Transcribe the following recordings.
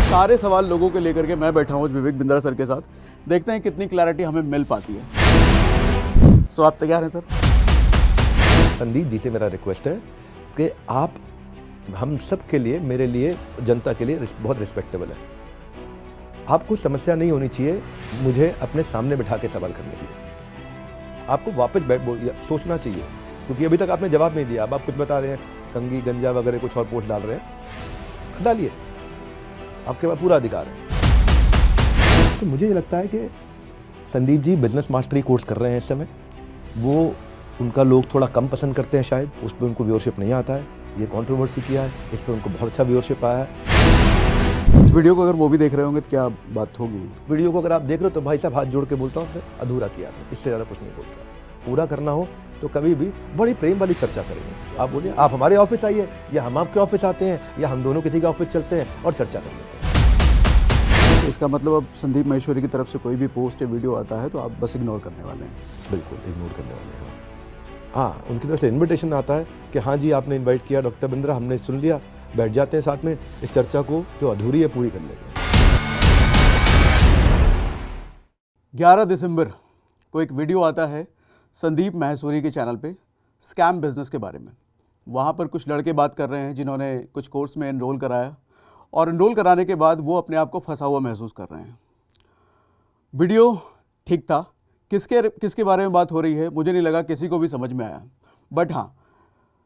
सारे सवाल लोगों के लेकर के मैं बैठा हूँ विवेक बिंद्रा सर के साथ। देखते हैं कितनी क्लैरिटी हमें मिल पाती है। सो आप तैयार हैं सर? संदीप जी से मेरा रिक्वेस्ट है कि आप हम सब के लिए, मेरे लिए, जनता के लिए बहुत रिस्पेक्टेबल है। आपको समस्या नहीं होनी चाहिए मुझे अपने सामने बिठा के सवाल करने के लिए। आपको वापस सोचना चाहिए, क्योंकि अभी तक आपने जवाब नहीं दिया। अब आप कुछ बता रहे हैं, कंगी गंजा वगैरह कुछ और पोस्ट डाल रहे हैं, डालिए, आपके पास पूरा अधिकार है। तो मुझे ये लगता है कि Sandeep ji business mastery course कर रहे हैं इस समय। वो उनका लोग थोड़ा कम पसंद करते हैं, शायद उस पर उनको व्यूअरशिप नहीं आता है। ये कंट्रोवर्सी किया है, इस पर उनको बहुत अच्छा व्यूअरशिप आया है। वीडियो को अगर वो भी देख रहे होंगे तो क्या बात होगी? वीडियो को अगर आप देख रहे हो तो भाई साहब हाथ जोड़ के बोलता हूँ, अधूरा किया आपने, इससे ज़्यादा कुछ नहीं बोलता। पूरा करना हो तो कभी भी बड़ी प्रेम वाली चर्चा करेंगे। आप बोलिए, आप हमारे ऑफिस आइए, या हम आपके ऑफिस आते हैं, या हम दोनों किसी के ऑफिस चलते हैं और चर्चा कर लेते हैं। इसका मतलब अब संदीप माहेश्वरी की तरफ से कोई भी पोस्ट या वीडियो आता है तो आप बस इग्नोर करने वाले हैं? बिल्कुल इग्नोर करने वाले हैं। हाँ, उनकी तरफ से इन्विटेशन आता है कि हाँ जी आपने इन्वाइट किया डॉक्टर बिंद्रा, हमने सुन लिया, बैठ जाते हैं साथ में, इस चर्चा को जो अधूरी है पूरी कर लेंगे। 11 दिसंबर को एक वीडियो आता है संदीप माहेश्वरी के चैनल पे स्कैम बिजनेस के बारे में। वहाँ पर कुछ लड़के बात कर रहे हैं जिन्होंने कुछ कोर्स में एनरोल कराया, और एनरोल कराने के बाद वो अपने आप को फंसा हुआ महसूस कर रहे हैं। वीडियो ठीक था, किसके बारे में बात हो रही है मुझे नहीं लगा किसी को भी समझ में आया। बट हाँ,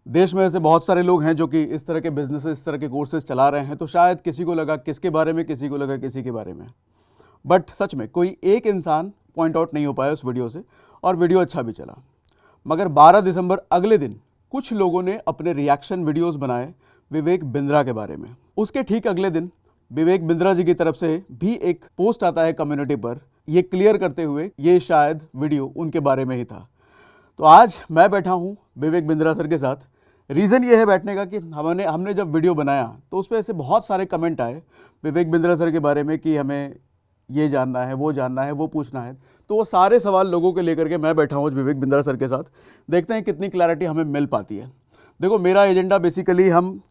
देश में ऐसे बहुत सारे लोग हैं जो कि इस तरह के बिजनेस, इस तरह के कोर्सेज चला रहे हैं, तो शायद किसी को लगा किसके बारे में, किसी को लगा किसी के बारे में। बट सच में कोई एक इंसान पॉइंट आउट नहीं हो पाया उस वीडियो से, और वीडियो अच्छा भी चला। मगर 12 दिसंबर अगले दिन कुछ लोगों ने अपने रिएक्शन वीडियोस बनाए विवेक बिंद्रा के बारे में। उसके ठीक अगले दिन विवेक बिंद्रा जी की तरफ से भी एक पोस्ट आता है कम्युनिटी पर, ये क्लियर करते हुए ये शायद वीडियो उनके बारे में ही था। तो आज मैं बैठा हूँ विवेक बिंद्रा सर के साथ। रीज़न ये है बैठने का कि हमने जब वीडियो बनाया तो उस पर ऐसे बहुत सारे कमेंट आए विवेक बिंद्रा सर के बारे में कि हमें ये जानना है, वो जानना है, वो पूछना है। तो वो सारे सवाल लोगों के लेकर के मैं बैठा हूँ विवेक बिंद्रा सर के साथ। देखते हैं कितनी क्लैरिटी हमें मिल पाती है। देखो, मेरा एजेंडा बेसिकली, हम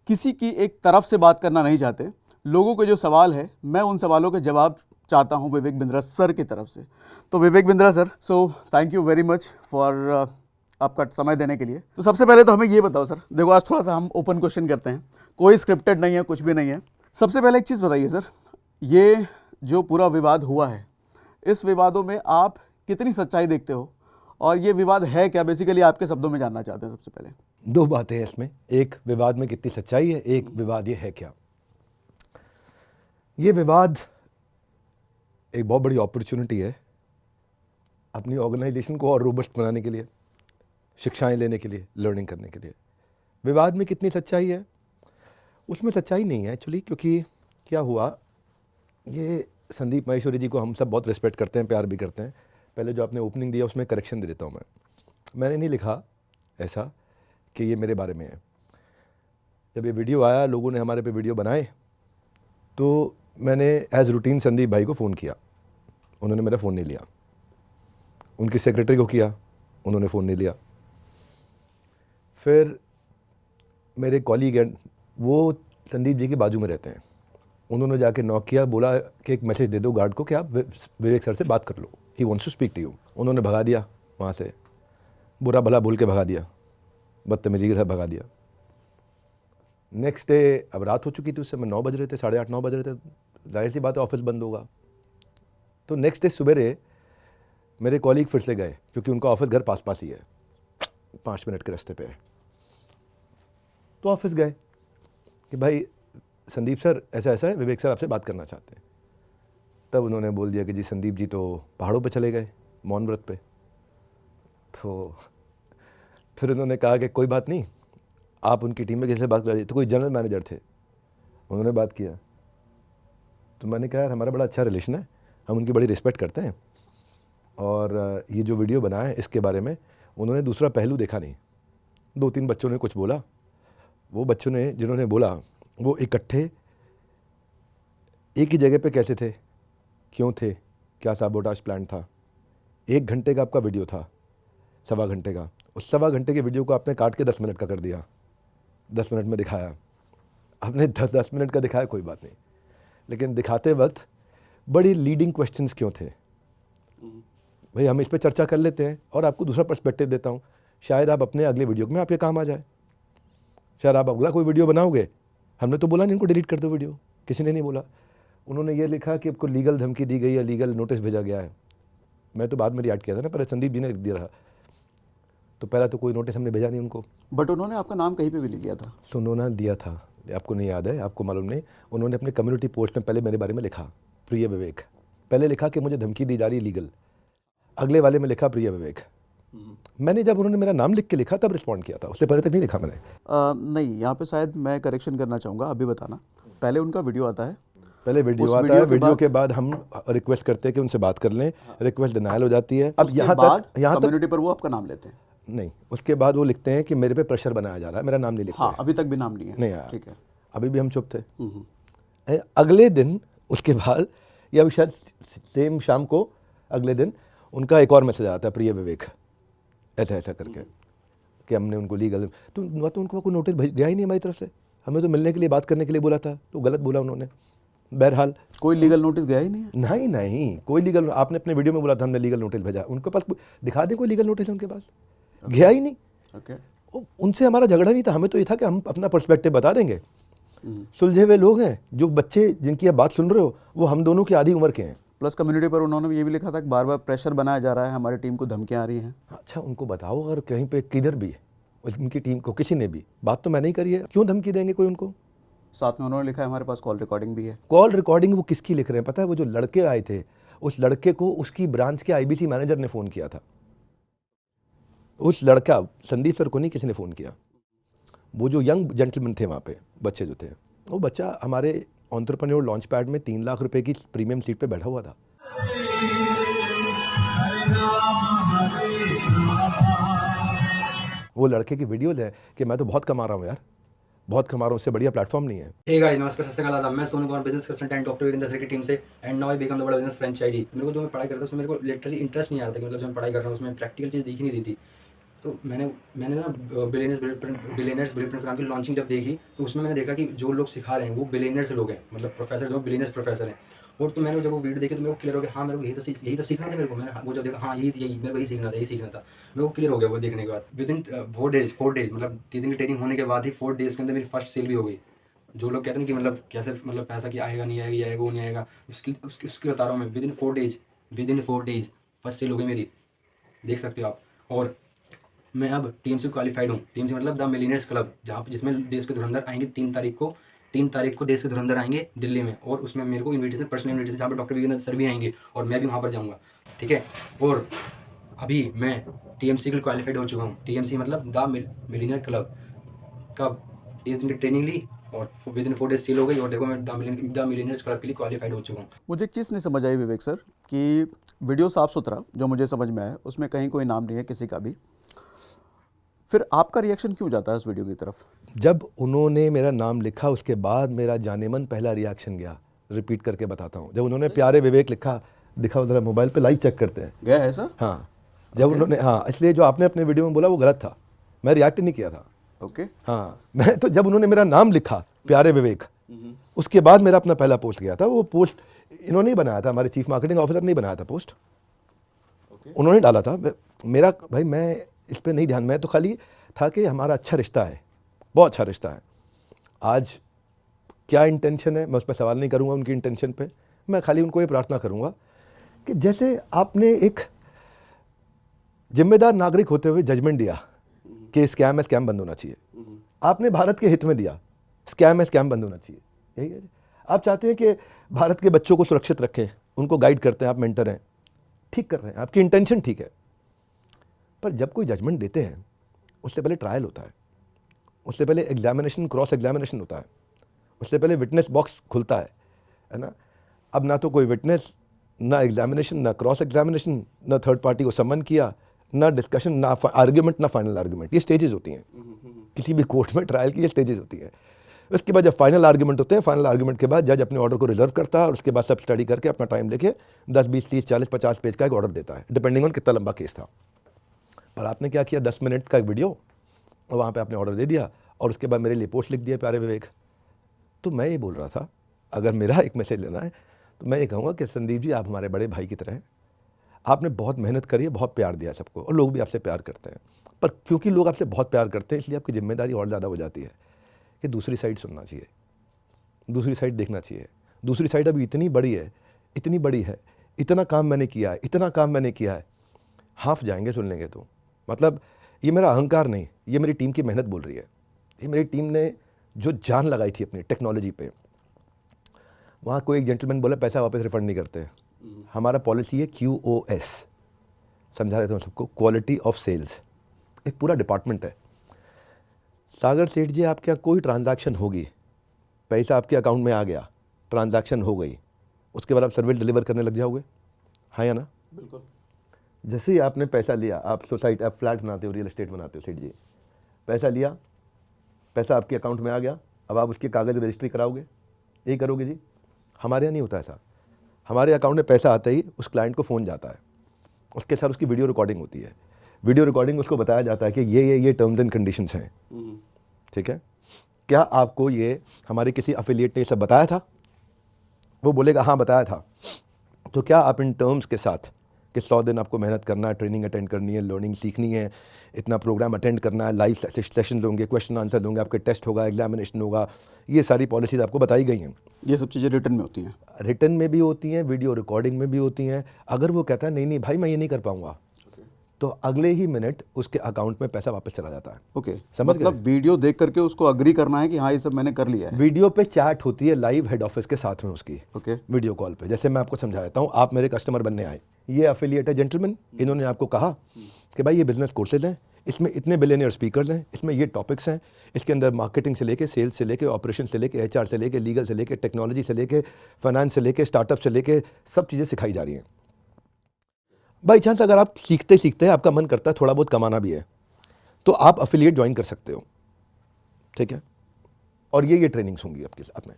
किसी की एक तरफ से बात करना नहीं चाहते। लोगों के जो सवाल है, मैं उन सवालों के जवाब चाहता हूँ विवेक बिंद्रा सर की तरफ से। तो Vivek Bindra sir, so thank you very much for आपका समय देने के लिए। तो सबसे पहले तो हमें ये बताओ सर, देखो आज थोड़ा सा हम ओपन क्वेश्चन करते हैं, कोई स्क्रिप्टेड नहीं है, कुछ भी नहीं है। सबसे पहले एक चीज़ बताइए सर, ये जो पूरा विवाद हुआ है, इस विवादों में आप कितनी सच्चाई देखते हो, और ये विवाद है क्या, बेसिकली आपके शब्दों में जानना चाहते हैं। सबसे पहले दो बातें हैं इसमें, एक विवाद में कितनी सच्चाई है, एक विवाद ये है क्या। ये विवाद एक बहुत बड़ी अपॉर्चुनिटी है अपनी ऑर्गेनाइजेशन को और रोबस्ट बनाने के लिए, शिक्षाएं लेने के लिए, लर्निंग करने के लिए। विवाद में कितनी सच्चाई है, उसमें सच्चाई नहीं है एक्चुअली। क्योंकि क्या हुआ, ये संदीप माहेश्वरी जी को हम सब बहुत रिस्पेक्ट करते हैं, प्यार भी करते हैं। पहले जो आपने ओपनिंग दिया उसमें करेक्शन दे देता हूँ मैंने नहीं लिखा ऐसा कि ये मेरे बारे में है। जब ये वीडियो आया, लोगों ने हमारे पे वीडियो बनाए, तो मैंने एज रूटीन संदीप भाई को फ़ोन किया, उन्होंने मेरा फ़ोन नहीं लिया। उनकी सेक्रेटरी को किया, उन्होंने फ़ोन नहीं लिया। फिर मेरे कॉलीग हैं, वो संदीप जी के बाजू में रहते हैं, उन्होंने जाके नॉक किया, बोला कि एक मैसेज दे दो गार्ड को कि आप विवेक सर से बात कर लो, he wants to speak to you. उन्होंने भगा दिया वहाँ से, बुरा भला बोल के भगा दिया, बदतमीजी के साथ भगा दिया। नेक्स्ट डे, अब रात हो चुकी थी, उस समय 9 बज रहे थे, 8:30 9 बज रहे थे, जाहिर सी बात है ऑफिस बंद होगा। तो नेक्स्ट डे सुबह मेरे कॉलीग फिर से गए, क्योंकि उनका ऑफिस घर पास पास ही है, 5 मिनट के रास्ते पे है। तो ऑफिस गए कि भाई संदीप सर ऐसा ऐसा है, विवेक सर आपसे बात करना चाहते हैं। तब उन्होंने बोल दिया कि जी संदीप जी तो पहाड़ों पे चले गए मौन व्रत पे। तो फिर उन्होंने कहा कि कोई बात नहीं, आप उनकी टीम में किसी से बात कर रही। तो कोई जनरल मैनेजर थे, उन्होंने बात किया। तो मैंने कहा यार हमारा बड़ा अच्छा रिलेशन है, हम उनकी बड़ी रिस्पेक्ट करते हैं, और ये जो वीडियो बना है इसके बारे में उन्होंने दूसरा पहलू देखा नहीं। 2-3 बच्चों ने कुछ बोला, वो बच्चों ने जिन्होंने बोला वो इकट्ठे एक ही जगह पे कैसे थे, क्यों थे, क्या साबोटाज प्लान था। 1 घंटे का आपका वीडियो था, 1.25 घंटे का, उस 1.25 घंटे के वीडियो को आपने काट के 10 मिनट का कर दिया, 10 मिनट में दिखाया। आपने 10-10 मिनट का दिखाया, कोई बात नहीं, लेकिन दिखाते वक्त बड़ी लीडिंग क्वेश्चंस क्यों थे? भाई हम इस पे चर्चा कर लेते हैं और आपको दूसरा पर्सपेक्टिव देता हूँ, शायद आप अपने अगले वीडियो में आपके काम आ जाए, शायद आप अगला कोई वीडियो बनाओगे। हमने तो बोला नहीं इनको डिलीट कर दो वीडियो, किसी ने नहीं बोला। उन्होंने ये लिखा कि आपको लीगल धमकी दी गई है, लीगल नोटिस भेजा गया है। मैं तो बाद में रिएक्ट किया था ना, पर संदीप जी ने लिख दिया रहा, तो पहला तो कोई नोटिस हमने भेजा नहीं उनको। बट उन्होंने आपका नाम कहीं पे भी लिख दिया था। तो उन्होंने दिया था, आपको नहीं याद है, आपको मालूम नहीं। उन्होंने अपने कम्युनिटी पोस्ट में पहले मेरे बारे में लिखा प्रिय विवेक, पहले लिखा कि मुझे धमकी दी जा रही लीगल, अगले वाले में लिखा प्रिय विवेक। मैंने जब उन्होंने मेरा नाम लिख के लिखा तब रिस्पॉन्ड किया था, उससे पहले तक नहीं लिखा मैंने। नहीं, यहाँ पे शायद मैं करेक्शन करना चाहूँगा, अभी बताना। पहले उनका वीडियो आता है, पहले वीडियो आता है, वीडियो के बाद हम रिक्वेस्ट करते हैं कि उनसे बात कर लें, रिक्वेस्ट डिनायल हो जाती है। अब यहाँ तक कम्युनिटी पर वो आपका नाम लेते हैं? नहीं, उसके बाद वो लिखते हैं कि मेरे पे प्रेशर बनाया जा रहा है, मेरा नाम नहीं लिखते। हाँ, अभी तक भी नाम नहीं है। नहीं आया, ठीक है। अभी भी हम चुप थे। अगले दिन उसके बाद, या शायद सेम शाम को अगले दिन उनका एक और मैसेज आता है, प्रिय विवेक ऐसा ऐसा करके, कि हमने उनको लीगल, तो उनको कोई नोटिस गया ही नहीं हमारी तरफ से, हमें तो मिलने के लिए, बात करने के लिए बोला था, तो गलत बोला उन्होंने। बहरहाल कोई लीगल नोटिस गया ही नहीं है? नहीं नहीं, कोई लीगल, आपने अपने वीडियो में बोला था हमने लीगल नोटिस भेजा, उनके पास दिखा दें कोई लीगल नोटिस है उनके पास? गया ही नहीं। उनसे हमारा झगड़ा नहीं था, हमें तो ये था कि हम अपना पर्सपेक्टिव बता देंगे। सुलझे हुए लोग हैं, जो बच्चे जिनकी आप बात सुन रहे हो वो हम दोनों की आधी उम्र के हैं। प्लस कम्युनिटी पर उन्होंने ये भी लिखा था कि बार बार प्रेशर बनाया जा रहा है, हमारी टीम को धमकियाँ आ रही हैं। अच्छा, उनको बताओ अगर कहीं पे किधर भी उनकी टीम को किसी ने भी, बात तो मैं नहीं करी है, क्यों धमकी देंगे कोई उनको? साथ में उन्होंने लिखा है हमारे पास कॉल रिकॉर्डिंग भी है। कॉल रिकॉर्डिंग वो किसकी लिख रहे हैं पता है? वो जो लड़के आए थे, उस लड़के को उसकी ब्रांच के आईबीसी मैनेजर ने फ़ोन किया था। उस लड़का संदीप सर को नहीं, किसी ने फ़ोन किया। वो जो यंग जेंटलमैन थे वहाँ पे, बच्चे जो थे, वो बच्चा हमारे एंटरप्रेन्योर लॉन्च पैड में 3 लाख रुपए की प्रीमियम सीट पे बैठा हुआ था। वो लड़के की वीडियोज है कि मैं तो बहुत कमा रहा हूँ यार, बहुत कमा रहा हूँ, उससे बढ़िया प्लेटफॉर्म नहीं है। हे गाइस, नमस्कार, सत श्री अकाल। मैं Sonu Kumar, business consultant doctor Virendra sir की टीम से, and now I become the world business franchisee. मेरे को जो मैं पढ़ाई करता था उसमें मेरे को लिटरली इंटरेस्ट नहीं आ रहा था कि मतलब जो मैं पढ़ाई कर रहा हूँ उसमें प्रैक्टिकल चीज़ दिख नहीं रही थी। तो मैंने ना बिलियनर्स ब्लूप्रिंट प्रोग्राम की लॉन्चिंग जब देखी तो उसमें मैंने देखा कि जो लोग सिखा रहे हैं वो बिलियनर्स लोग हैं, मतलब प्रोफेसर जो बिलियनर्स प्रोफेसर हैं। और तो मैंने जब वो वीडियो देखी तो मेरे को क्लियर हो गया, हाँ मेरे को यही तो सीखना था मेरे को। मैंने वो जब देखा, हाँ यही मेरे को यही सीखना था। मेरे को क्लियर हो गया वो देखने के बाद। विद इन 4 डेज मतलब 3 दिन की ट्रेनिंग होने के बाद ही 4 डेज़ के अंदर मेरी फर्स्ट सेल भी हो गई। जो लोग कहते हैं कि मतलब कैसे, मतलब पैसा कि आएगा नहीं आएगा, ये आएगा वो नहीं आएगा, उसकी बता रहा हूँ मैं। Within 4 days first sale हो गई मेरी, देख सकते हो आप। और मैं अब टीएमसी क्वालिफाइड हूँ। टीएमसी मतलब द मिलियनेयर्स क्लब, जहाँ जिसमें देश के धुरंधर आएंगे 3 तारीख को देश के धुरंधर आएंगे दिल्ली में। और उसमें मेरे को इन्विटेशन, पर्सनल इन्विटेशन, जहाँ पर डॉक्टर वीरेंद्र सर भी आएंगे और मैं भी वहाँ पर जाऊँगा, ठीक है। और अभी मैं टीएमसी के लिए क्वालिफाइड हो चुका हूँ। टीएमसी मतलब द मिलियनेयर क्लब। कब? 30 दिन की ट्रेनिंग ली और विद इन 4 डेज सेल हो गई। और देखो मैं द मिलियनेयर्स क्लब के लिए क्वालिफाइड हो चुका हूँ। मुझे एक चीज़ नहीं समझ आई विवेक सर, कि वीडियो साफ सुथरा जो मुझे समझ में आया, उसमें कहीं कोई नाम नहीं है किसी का भी, फिर आपका रिएक्शन क्यों जाता है उस वीडियो की तरफ? जब उन्होंने मेरा नाम लिखा उसके बाद मेरा जानेमन पहला रिएक्शन गया, रिपीट करके बताता हूँ। जब उन्होंने प्यारे विवेक लिखा, दिखा उधर मोबाइल पे, लाइव चेक करते हैं, गया है सर? हाँ। जब उन्होंने, हाँ, इसलिए जो आपने अपने वीडियो में बोला वो गलत था, मैं रिएक्ट नहीं किया था। ओके। हाँ, मैं तो जब उन्होंने मेरा नाम लिखा प्यारे विवेक, उसके बाद मेरा अपना पहला पोस्ट गया था। वो पोस्ट इन्होंने ही बनाया था, हमारे चीफ मार्केटिंग ऑफिसर ने बनाया था पोस्ट, उन्होंने डाला था। मेरा भाई, मैं इस पर नहीं ध्यान, मैं तो खाली था कि हमारा अच्छा रिश्ता है, बहुत अच्छा रिश्ता है। आज क्या इंटेंशन है मैं उस पर सवाल नहीं करूँगा, उनकी इंटेंशन पे। मैं खाली उनको ये प्रार्थना करूँगा कि जैसे आपने एक जिम्मेदार नागरिक होते हुए जजमेंट दिया कि स्कैम है, स्कैम बंद होना चाहिए, आपने भारत के हित में दिया, स्कैम है, स्कैम बंद होना चाहिए, यही है। आप चाहते हैं कि भारत के बच्चों को सुरक्षित रखें, उनको गाइड करते हैं, आप मेंटर हैं, ठीक कर रहे हैं, आपकी इंटेंशन ठीक है। पर जब कोई जजमेंट देते हैं उससे पहले ट्रायल होता है, उससे पहले एग्जामिनेशन, क्रॉस एग्जामिनेशन होता है, उससे पहले विटनेस बॉक्स खुलता है ना। अब ना तो कोई विटनेस, ना एग्जामिनेशन, ना क्रॉस एग्जामिनेशन, ना थर्ड पार्टी को समन किया, ना डिस्कशन, ना आर्ग्यूमेंट, ना फाइनल आर्ग्यूमेंट। ये स्टेजेस होती हैं किसी भी कोर्ट में, ट्रायल की ये स्टेजेस होती हैं। उसके बाद जब फाइनल आर्ग्यूमेंट होते हैं, फाइनल आर्ग्यूमेंट के बाद जज अपने ऑर्डर को रिजर्व करता है और उसके बाद सब स्टडी करके अपना टाइम लेके 10, 20, 30, 40, 50 पेज का एक ऑर्डर देता है, डिपेंडिंग ऑन कितना लंबा केस था। पर आपने क्या किया, 10 मिनट का एक वीडियो, और वहाँ पे आपने ऑर्डर दे दिया और उसके बाद मेरे लिए पोस्ट लिख दिया प्यारे विवेक। तो मैं ये बोल रहा था अगर मेरा एक मैसेज लेना है तो मैं ये कहूँगा कि संदीप जी आप हमारे बड़े भाई की तरह हैं, आपने बहुत मेहनत करी है, बहुत प्यार दिया सबको और लोग भी आपसे प्यार करते हैं, पर क्योंकि लोग आपसे बहुत प्यार करते हैं इसलिए आपकी जिम्मेदारी और ज़्यादा हो जाती है कि दूसरी साइड सुनना चाहिए, दूसरी साइड देखना चाहिए। दूसरी साइड अभी इतनी बड़ी है, इतनी बड़ी है, इतना काम मैंने किया है, इतना काम मैंने किया है, हाफ जाएंगे सुन लेंगे तो। मतलब ये मेरा अहंकार नहीं, ये मेरी टीम की मेहनत बोल रही है। ये मेरी टीम ने जो जान लगाई थी अपनी टेक्नोलॉजी पे। वहाँ कोई एक जेंटलमैन बोला पैसा वापस रिफंड नहीं करते। हमारा पॉलिसी है QoS, समझा रहे थे हम सबको, क्वालिटी ऑफ सेल्स। एक पूरा डिपार्टमेंट है। सागर सेठ जी आपके यहाँ कोई ट्रांजैक्शन होगी, पैसा आपके अकाउंट में आ गया, ट्रांजैक्शन हो गई, उसके बाद आप सर्विस डिलीवर करने लग जाओगे, हाँ या ना? बिल्कुल। जैसे ही आपने पैसा लिया, आप सोसाइटी, आप फ्लैट बनाते हो, रियल एस्टेट बनाते हो सेठ जी, पैसा लिया, पैसा आपके अकाउंट में आ गया, अब आप उसके कागज़ रजिस्ट्री कराओगे, यही करोगे जी? हमारे यहाँ नहीं होता ऐसा। हमारे अकाउंट में पैसा आते ही उस क्लाइंट को फ़ोन जाता है, उसके साथ उसकी वीडियो रिकॉर्डिंग होती है। वीडियो रिकॉर्डिंग उसको बताया जाता है कि ये टर्म्स एंड कंडीशंस हैं, ठीक है? क्या आपको ये हमारे किसी अफिलिएट ने ये सब बताया था? वो बोलेगा हाँ बताया था। तो क्या आप इन टर्म्स के साथ कि 100 दिन आपको मेहनत करना है, ट्रेनिंग अटेंड करनी है, लर्निंग सीखनी है, इतना प्रोग्राम अटेंड करना है, लाइव सेशंस होंगे, क्वेश्चन आंसर होंगे, आपके टेस्ट होगा, एग्जामिनेशन होगा, ये सारी पॉलिसीज़ आपको बताई गई हैं। ये सब चीज़ें रिटर्न में होती हैं? रिटर्न में भी होती हैं, वीडियो रिकॉर्डिंग में भी होती हैं। अगर वो कहता है नहीं नहीं भाई मैं ये नहीं कर पाऊंगा, तो अगले ही मिनट उसके अकाउंट में पैसा वापस चला जाता है। ओके, समझ मतलब वीडियो देख करके उसको अग्री करना है कि हाँ ये सब मैंने कर लिया है। वीडियो पे चैट होती है लाइव हेड ऑफिस के साथ में उसकी, ओके, वीडियो कॉल पे। जैसे मैं आपको समझा देता हूँ, आप मेरे कस्टमर बनने आए, ये अफिलिएट है जेंटलमैन, इन्होंने आपको कहा कि भाई ये बिजनेस कोर्सेज हैं, इसमें इतने बिलियनियर स्पीकर्स हैं, इसमें ये टॉपिक्स हैं, इसके अंदर मार्केटिंग से लेके, सेल्स से लेके, ऑपरेशन से लेके, HR से लेके, लीगल से लेके, टेक्नोलॉजी से लेके, फाइनेंस से लेके, स्टार्टअप से लेके, सब चीज़ें सिखाई जा रही हैं। बाई चांस अगर आप सीखते सीखते आपका मन करता है थोड़ा बहुत कमाना भी है, तो आप अफिलिएट ज्वाइन कर सकते हो, ठीक है? और ये ट्रेनिंग्स होंगी आपके साथ में,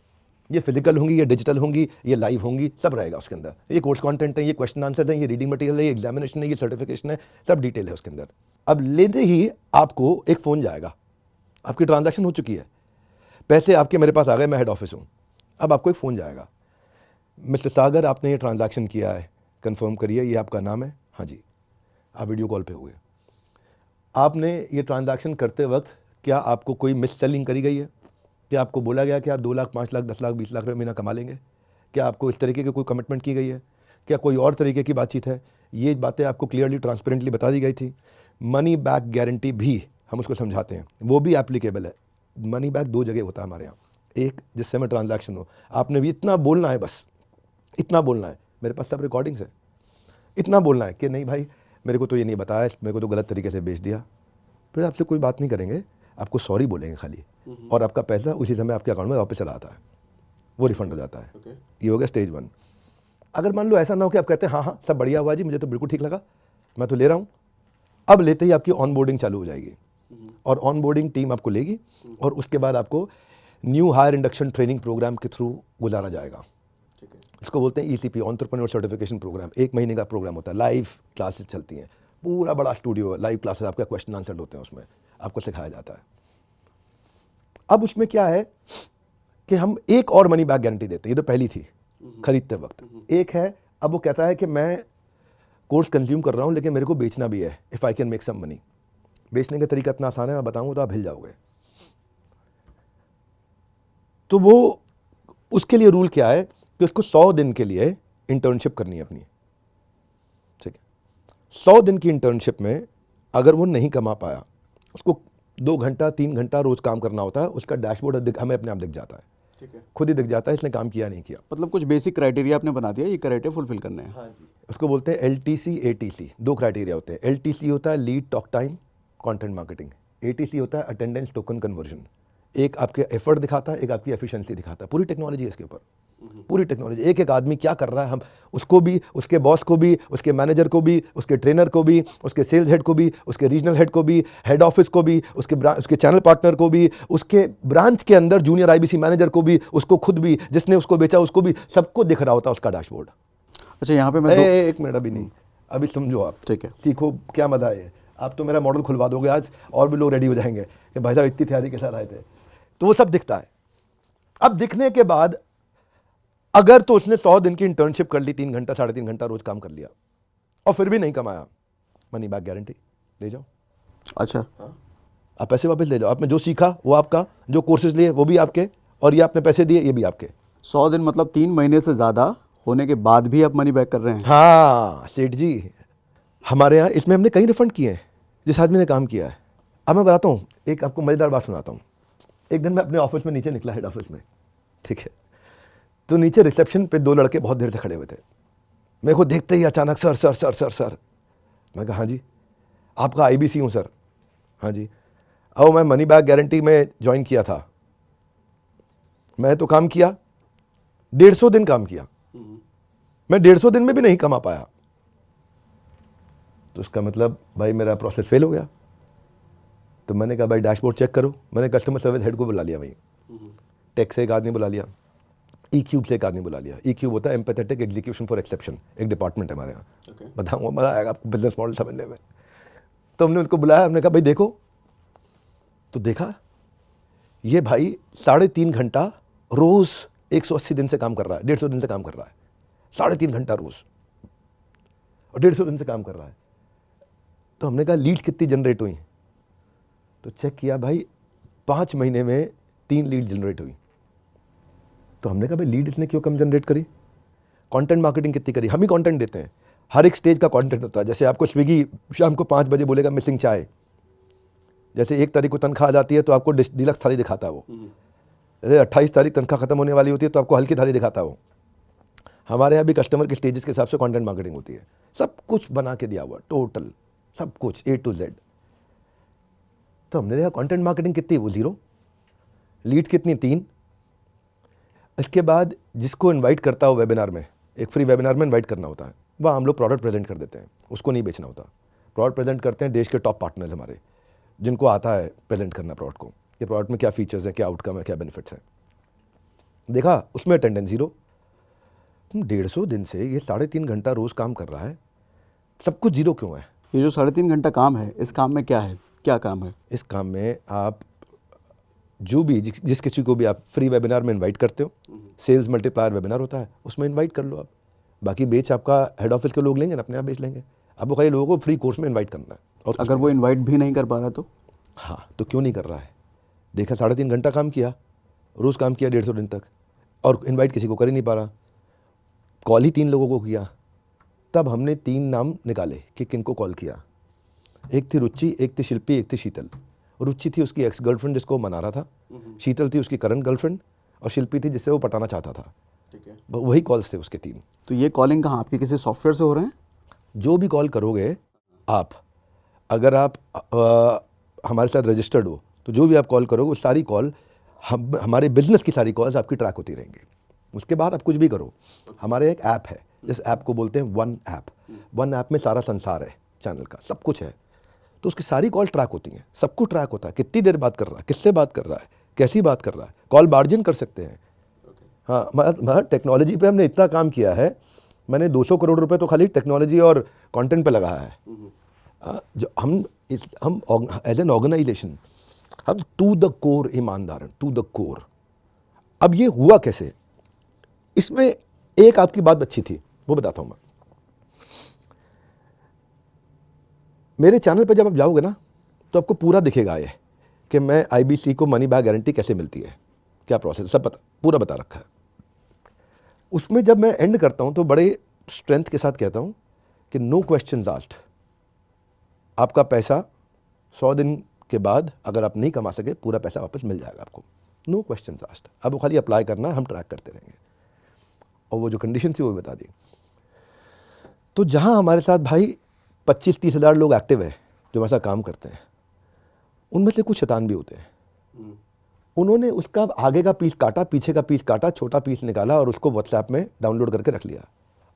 ये फिजिकल होंगी, ये डिजिटल होंगी, ये लाइव होंगी, सब रहेगा उसके अंदर। ये कोर्स कंटेंट है, ये क्वेश्चन आंसर्स हैं, ये रीडिंग मटेरियल है, ये एग्जामिनेशन है, ये सर्टिफिकेशन है, सब डिटेल है उसके अंदर। अब लेते ही आपको एक फ़ोन जाएगा, आपकी ट्रांजैक्शन हो चुकी है, पैसे आपके मेरे पास आ गए, मैं हेड ऑफिस हूँ, अब आपको एक फ़ोन जाएगा, मिस्टर सागर आपने ये ट्रांजैक्शन किया है, कंफर्म करिए, ये आपका नाम है, हाँ जी, आप वीडियो कॉल पे हुए। आपने ये ट्रांजैक्शन करते वक्त क्या आपको कोई मिस सेलिंग करी गई है? क्या आपको बोला गया कि आप 2 लाख, 5 लाख, 10 लाख, 20 लाख रुपये महीना कमा लेंगे? क्या आपको इस तरीके की कोई कमिटमेंट की गई है? क्या कोई और तरीके की बातचीत है? ये बातें आपको क्लियरली ट्रांसपेरेंटली बता दी गई थी। मनी बैक गारंटी भी हम उसको समझाते हैं, वो भी एप्लीकेबल है। मनी बैक 2 जगह होता है हमारे यहाँ, एक जिससे में ट्रांजैक्शन हो, आपने भी इतना बोलना है, बस इतना बोलना है, मेरे पास सब रिकॉर्डिंग्स है, इतना बोलना है कि नहीं भाई मेरे को तो ये नहीं बताया, मेरे को तो गलत तरीके से बेच दिया, फिर आपसे कोई बात नहीं करेंगे, आपको सॉरी बोलेंगे खाली, और आपका पैसा उसी समय आपके अकाउंट में वापस चला आता है, वो रिफंड हो जाता है। ये हो गया स्टेज 1। अगर मान लो ऐसा ना हो कि आप कहते हैं हाँ हाँ सब बढ़िया हुआ जी, मुझे तो बिल्कुल ठीक लगा, मैं तो ले रहा हूँ, अब लेते ही आपकी ऑनबोर्डिंग चालू हो जाएगी, और ऑनबोर्डिंग टीम आपको लेगी, और उसके बाद आपको new hire induction training program के थ्रू गुजारा जाएगा। इसको बोलते हैं ECP, एंटरप्रेन्योर सर्टिफिकेशन प्रोग्राम। 1 महीने का प्रोग्राम होता है, लाइव क्लासेस चलती हैं, पूरा बड़ा स्टूडियो है, लाइव क्लासेस, आपका क्वेश्चन आंसर होते हैं, उसमें आपको सिखाया जाता है। अब उसमें क्या है कि हम एक और मनी बैक गारंटी देते हैं, ये तो पहली थी खरीदते वक्त। एक है, अब वो कहता है कि मैं कोर्स कंज्यूम कर रहा हूँ लेकिन मेरे को बेचना भी है, if I can make some money. बेचने का तरीका इतना आसान है, मैं बताऊँगा तो आप हिल जाओगे। तो वो उसके लिए रूल क्या है कि उसको 100 दिन के लिए इंटर्नशिप करनी है अपनी, ठीक है? 100 दिन की इंटर्नशिप में अगर वो नहीं कमा पाया, उसको 2 घंटा 3 घंटा रोज काम करना होता है, उसका डैशबोर्ड हमें अपने आप दिख जाता है, ठीक है? खुद ही दिख जाता है, इसने काम किया नहीं किया। मतलब कुछ बेसिक क्राइटेरिया आपने बना दिया, ये क्राइटेरिया फुलफिल करने हैं। हाँ जी। उसको बोलते हैं LTC ATC, 2 क्राइटेरिया होते हैं। LTC होता है lead talk time content marketing, ATC होता है अटेंडेंस टोकन कन्वर्जन। एक आपके एफर्ट दिखाता है, एक आपकी एफिशिएंसी दिखाता है। पूरी टेक्नोलॉजी है इसके ऊपर, पूरी टेक्नोलॉजी। एक एक आदमी क्या कर रहा है, हम उसको भी, उसके बॉस को भी, उसके मैनेजर को भी, उसके ट्रेनर को भी, उसके सेल्स हेड को भी, उसके रीजनल हेड को भी, हेड ऑफिस को भी, उसके चैनल पार्टनर को भी, उसके ब्रांच के अंदर जूनियर IBC मैनेजर को भी, उसको खुद भी, जिसने उसको बेचा उसको भी, सबको दिख रहा होता है उसका डैशबोर्ड। अच्छा, यहाँ पे मैं एक मिनट, अभी नहीं, अभी समझो आप, ठीक है, सीखो क्या मजा है। आप तो मेरा मॉडल खुलवा दोगे आज, और भी लोग रेडी हो जाएंगे कि भाई साहब इतनी तैयारी के साथ आए थे। तो वो सब दिखता है। अब दिखने के बाद अगर तो उसने 100 दिन की इंटर्नशिप कर ली, 3 घंटा 3.5 घंटा रोज काम कर लिया और फिर भी नहीं कमाया, मनी बैक गारंटी, ले जाओ। अच्छा, आप पैसे वापस ले जाओ। आपने जो सीखा वो आपका, जो कोर्सेज लिए वो भी आपके, और ये आपने पैसे दिए ये भी आपके। 100 दिन मतलब 3 महीने से ज़्यादा होने के बाद भी आप मनी बैक कर रहे हैं? हाँ सेठ जी, हमारे यहाँ इसमें हमने कई रिफंड किए हैं जिस आदमी ने काम किया है। अब मैं बताता हूँ, एक आपको मज़ेदार बात सुनाता हूँ। एक दिन मैं अपने ऑफिस में नीचे निकला, हेड ऑफिस में, ठीक है, तो नीचे रिसेप्शन पे 2 लड़के बहुत देर से खड़े हुए थे। मेरे को देखते ही अचानक sir sir sir sir sir, मैं कहा हाँ जी, आपका IBC हूँ सर। हाँ जी, अब मैं मनी बैक गारंटी में ज्वाइन किया था, मैं तो काम किया 150 दिन काम किया, मैं 150 दिन में भी नहीं कमा पाया, तो उसका मतलब भाई मेरा प्रोसेस फेल हो गया। तो मैंने कहा भाई डैशबोर्ड चेक करो। मैंने कस्टमर सर्विस हेड को बुला लिया, भाई टेक से एक आदमी बुला लिया, EQ से एक आदमी बुला लिया। EQ होता है एम्पैथेटिक एग्जीक्यूशन फॉर एक्सेप्शन, एक डिपार्टमेंट है हमारे यहाँ। बताऊंगा, मजा आएगा आपको बिजनेस मॉडल समझने में। तो हमने उसको बुलाया, हमने कहा भाई देखो, तो देखा ये भाई 3.5 घंटा रोज 180 दिन से काम कर रहा है, 150 दिन से काम कर रहा है, 3.5 घंटा रोज और 150 दिन से काम कर रहा है। तो हमने कहा लीड कितनी जनरेट हुई? तो चेक किया भाई 5 महीने में 3 लीड जनरेट हुई। तो हमने कहा भाई लीड इसने क्यों कम जनरेट करी? कंटेंट मार्केटिंग कितनी करी? हम ही कंटेंट देते हैं, हर एक स्टेज का कंटेंट होता है। जैसे आपको स्विगी शाम को 5 बजे बोलेगा मिसिंग चाय, जैसे 1 तारीख को तनख्वाह आ जाती है तो आपको डीलक्स थाली दिखाता है वो, जैसे 28 तारीख तनख्वाह खत्म होने वाली होती है तो आपको हल्की थाली दिखाता है वो। हमारे यहाँ भी कस्टमर के स्टेजेस के हिसाब से कंटेंट मार्केटिंग होती है, सब कुछ बना के दिया हुआ, टोटल सब कुछ A to Z। तो हमने देखा कंटेंट मार्केटिंग कितनी, वो 0, लीड कितनी 3। इसके बाद जिसको इनवाइट करता हो वेबिनार में, एक फ्री वेबिनार में इनवाइट करना होता है, वह हम लोग प्रोडक्ट प्रेजेंट कर देते हैं, उसको नहीं बेचना होता। प्रोडक्ट प्रेजेंट करते हैं देश के टॉप पार्टनर्स हमारे, जिनको आता है प्रेजेंट करना प्रोडक्ट को, ये प्रोडक्ट में क्या फीचर्स हैं, क्या आउटकम है, क्या बेनिफिट्स हैं। देखा उसमें अटेंडेंस 0। 150 दिन से ये 3.5 घंटा रोज काम कर रहा है, सब कुछ 0 क्यों है? ये जो 3.5 घंटा काम है, इस काम में क्या है, क्या काम है? इस काम में आप जो भी जिस किसी को भी आप फ्री वेबिनार में इनवाइट करते हो, सेल्स मल्टीप्लायर वेबिनार होता है, उसमें इनवाइट कर लो आप। बाकी बेच आपका हेड ऑफिस के लोग लेंगे ना, अपने आप बेच लेंगे। आपको खाली लोगों को फ्री कोर्स में इनवाइट करना है। और अगर वो इनवाइट भी नहीं कर पा रहा तो? हाँ, तो क्यों नहीं कर रहा है? देखा 3.5 घंटा काम किया, रोज़ काम किया 150 दिन तक, और इनवाइट किसी को कर ही नहीं पा रहा। कॉल ही 3 लोगों को किया। तब हमने 3 नाम निकाले कि किनको कॉल किया। एक थी रुचि, एक थी शिल्पी, एक थी शीतल। रुचि थी उसकी एक्स गर्लफ्रेंड जिसको वो मना रहा था, शीतल थी उसकी करंट गर्लफ्रेंड, और शिल्पी थी जिससे वो पटाना चाहता था। ठीक है। वही कॉल्स थे उसके 3। तो ये कॉलिंग कहाँ, आपके किसी सॉफ्टवेयर से हो रहे हैं? जो भी कॉल करोगे आप, अगर आप हमारे साथ रजिस्टर्ड हो, तो जो भी आप कॉल करोगे वो सारी कॉल हमारे बिजनेस की सारी कॉल्स आपकी ट्रैक होती रहेंगी। उसके बाद आप कुछ भी करो, हमारे एक ऐप है, जिस ऐप को बोलते हैं वन ऐप। वन ऐप में सारा संसार है, चैनल का सब कुछ है, तो उसकी सारी कॉल ट्रैक होती हैं, सब कुछ ट्रैक होता है, कितनी देर बात कर रहा है, किससे बात कर रहा है, कैसी बात कर रहा है, कॉल मार्जिन कर सकते हैं। हाँ, मतलब टेक्नोलॉजी पे हमने इतना काम किया है, मैंने 200 करोड़ रुपए तो खाली टेक्नोलॉजी और कंटेंट पे लगाया है। जो हम एज एन ऑर्गेनाइजेशन हम टू द कोर ईमानदार हैं, टू द कोर। अब ये हुआ कैसे? इसमें एक आपकी बात अच्छी थी, वो बताता हूं मैं। मेरे चैनल पे जब आप जाओगे ना, तो आपको पूरा दिखेगा ये कि मैं IBC को मनी बैक गारंटी कैसे मिलती है, क्या प्रोसेस, सब पूरा बता रखा है। उसमें जब मैं एंड करता हूं तो बड़े स्ट्रेंथ के साथ कहता हूं कि नो क्वेश्चंस आस्क्ड। आपका पैसा 100 दिन के बाद अगर आप नहीं कमा सके, पूरा पैसा वापस मिल जाएगा आपको, नो क्वेश्चंस आस्क्ड। अब वो खाली अप्लाई करना, हम ट्रैक करते रहेंगे। और वो जो कंडीशन थी वो भी बता दी। तो जहां हमारे साथ भाई 25-30 हज़ार लोग एक्टिव है जो हमारे साथ काम करते हैं, उनमें से कुछ शैतान भी होते हैं। उन्होंने उसका आगे का पीस काटा, पीछे का पीस काटा, छोटा पीस निकाला और उसको व्हाट्सएप में डाउनलोड करके रख लिया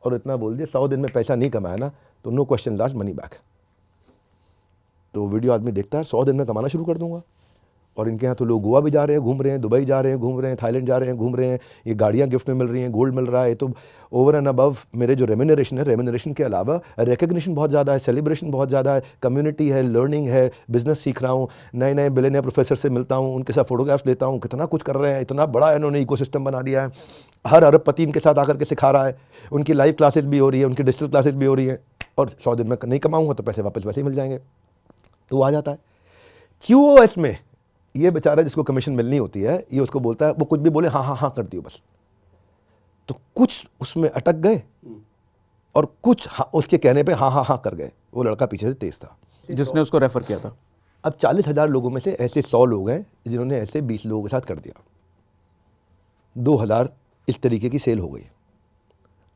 और इतना बोल दिया 100 दिन में पैसा नहीं कमाया ना तो no question asked, money back. तो वीडियो आदमी देखता है, 100 दिन में कमाना शुरू कर दूंगा। और इनके यहाँ तो लोग गोवा भी जा रहे हैं, घूम रहे हैं, दुबई जा रहे हैं, घूम रहे हैं, थाईलैंड जा रहे हैं, घूम रहे हैं, ये गाड़ियाँ गिफ्ट में मिल रही हैं, गोल्ड मिल रहा है। तो ओवर एंड अबव मेरे जो रेम्यूनरेशन है, रेम्यूनरेशन के अलावा रिकग्निशन बहुत ज़्यादा है, सेलिब्रेशन बहुत ज़्यादा है, कम्युनिटी है, लर्निंग है, बिजनेस सीख रहा हूँ, नए नए बिलियनियर प्रोफेसर से मिलता हूँ, उनके साथ फोटोग्राफ्स लेता हूँ, कितना कुछ कर रहे हैं, इतना बड़ा इन्होंने इकोसिस्टम बना दिया है। हर अरबपति इनके साथ आकर के सिखा रहा है, उनकी लाइव क्लासेस भी हो रही है, उनकी डिजिटल क्लासेस भी हो रही हैं। और 100 दिन में नहीं कमाऊँगा तो पैसे वापस वैसे ही मिल जाएंगे। तो वो आ जाता है। QoS में ये बेचारा जिसको कमीशन मिलनी होती है, ये उसको बोलता है, वो कुछ भी बोले हाँ हाँ हाँ कर दियो बस। तो कुछ उसमें अटक गए और कुछ उसके कहने पे हाँ हाँ हाँ कर गए। वो लड़का पीछे से तेज था जिसने उसको रेफर किया था। अब 40,000 लोगों में से ऐसे 100 लोग हैं जिन्होंने ऐसे 20 लोगों के साथ कर दिया। 2,000 इस तरीके की सेल हो गई।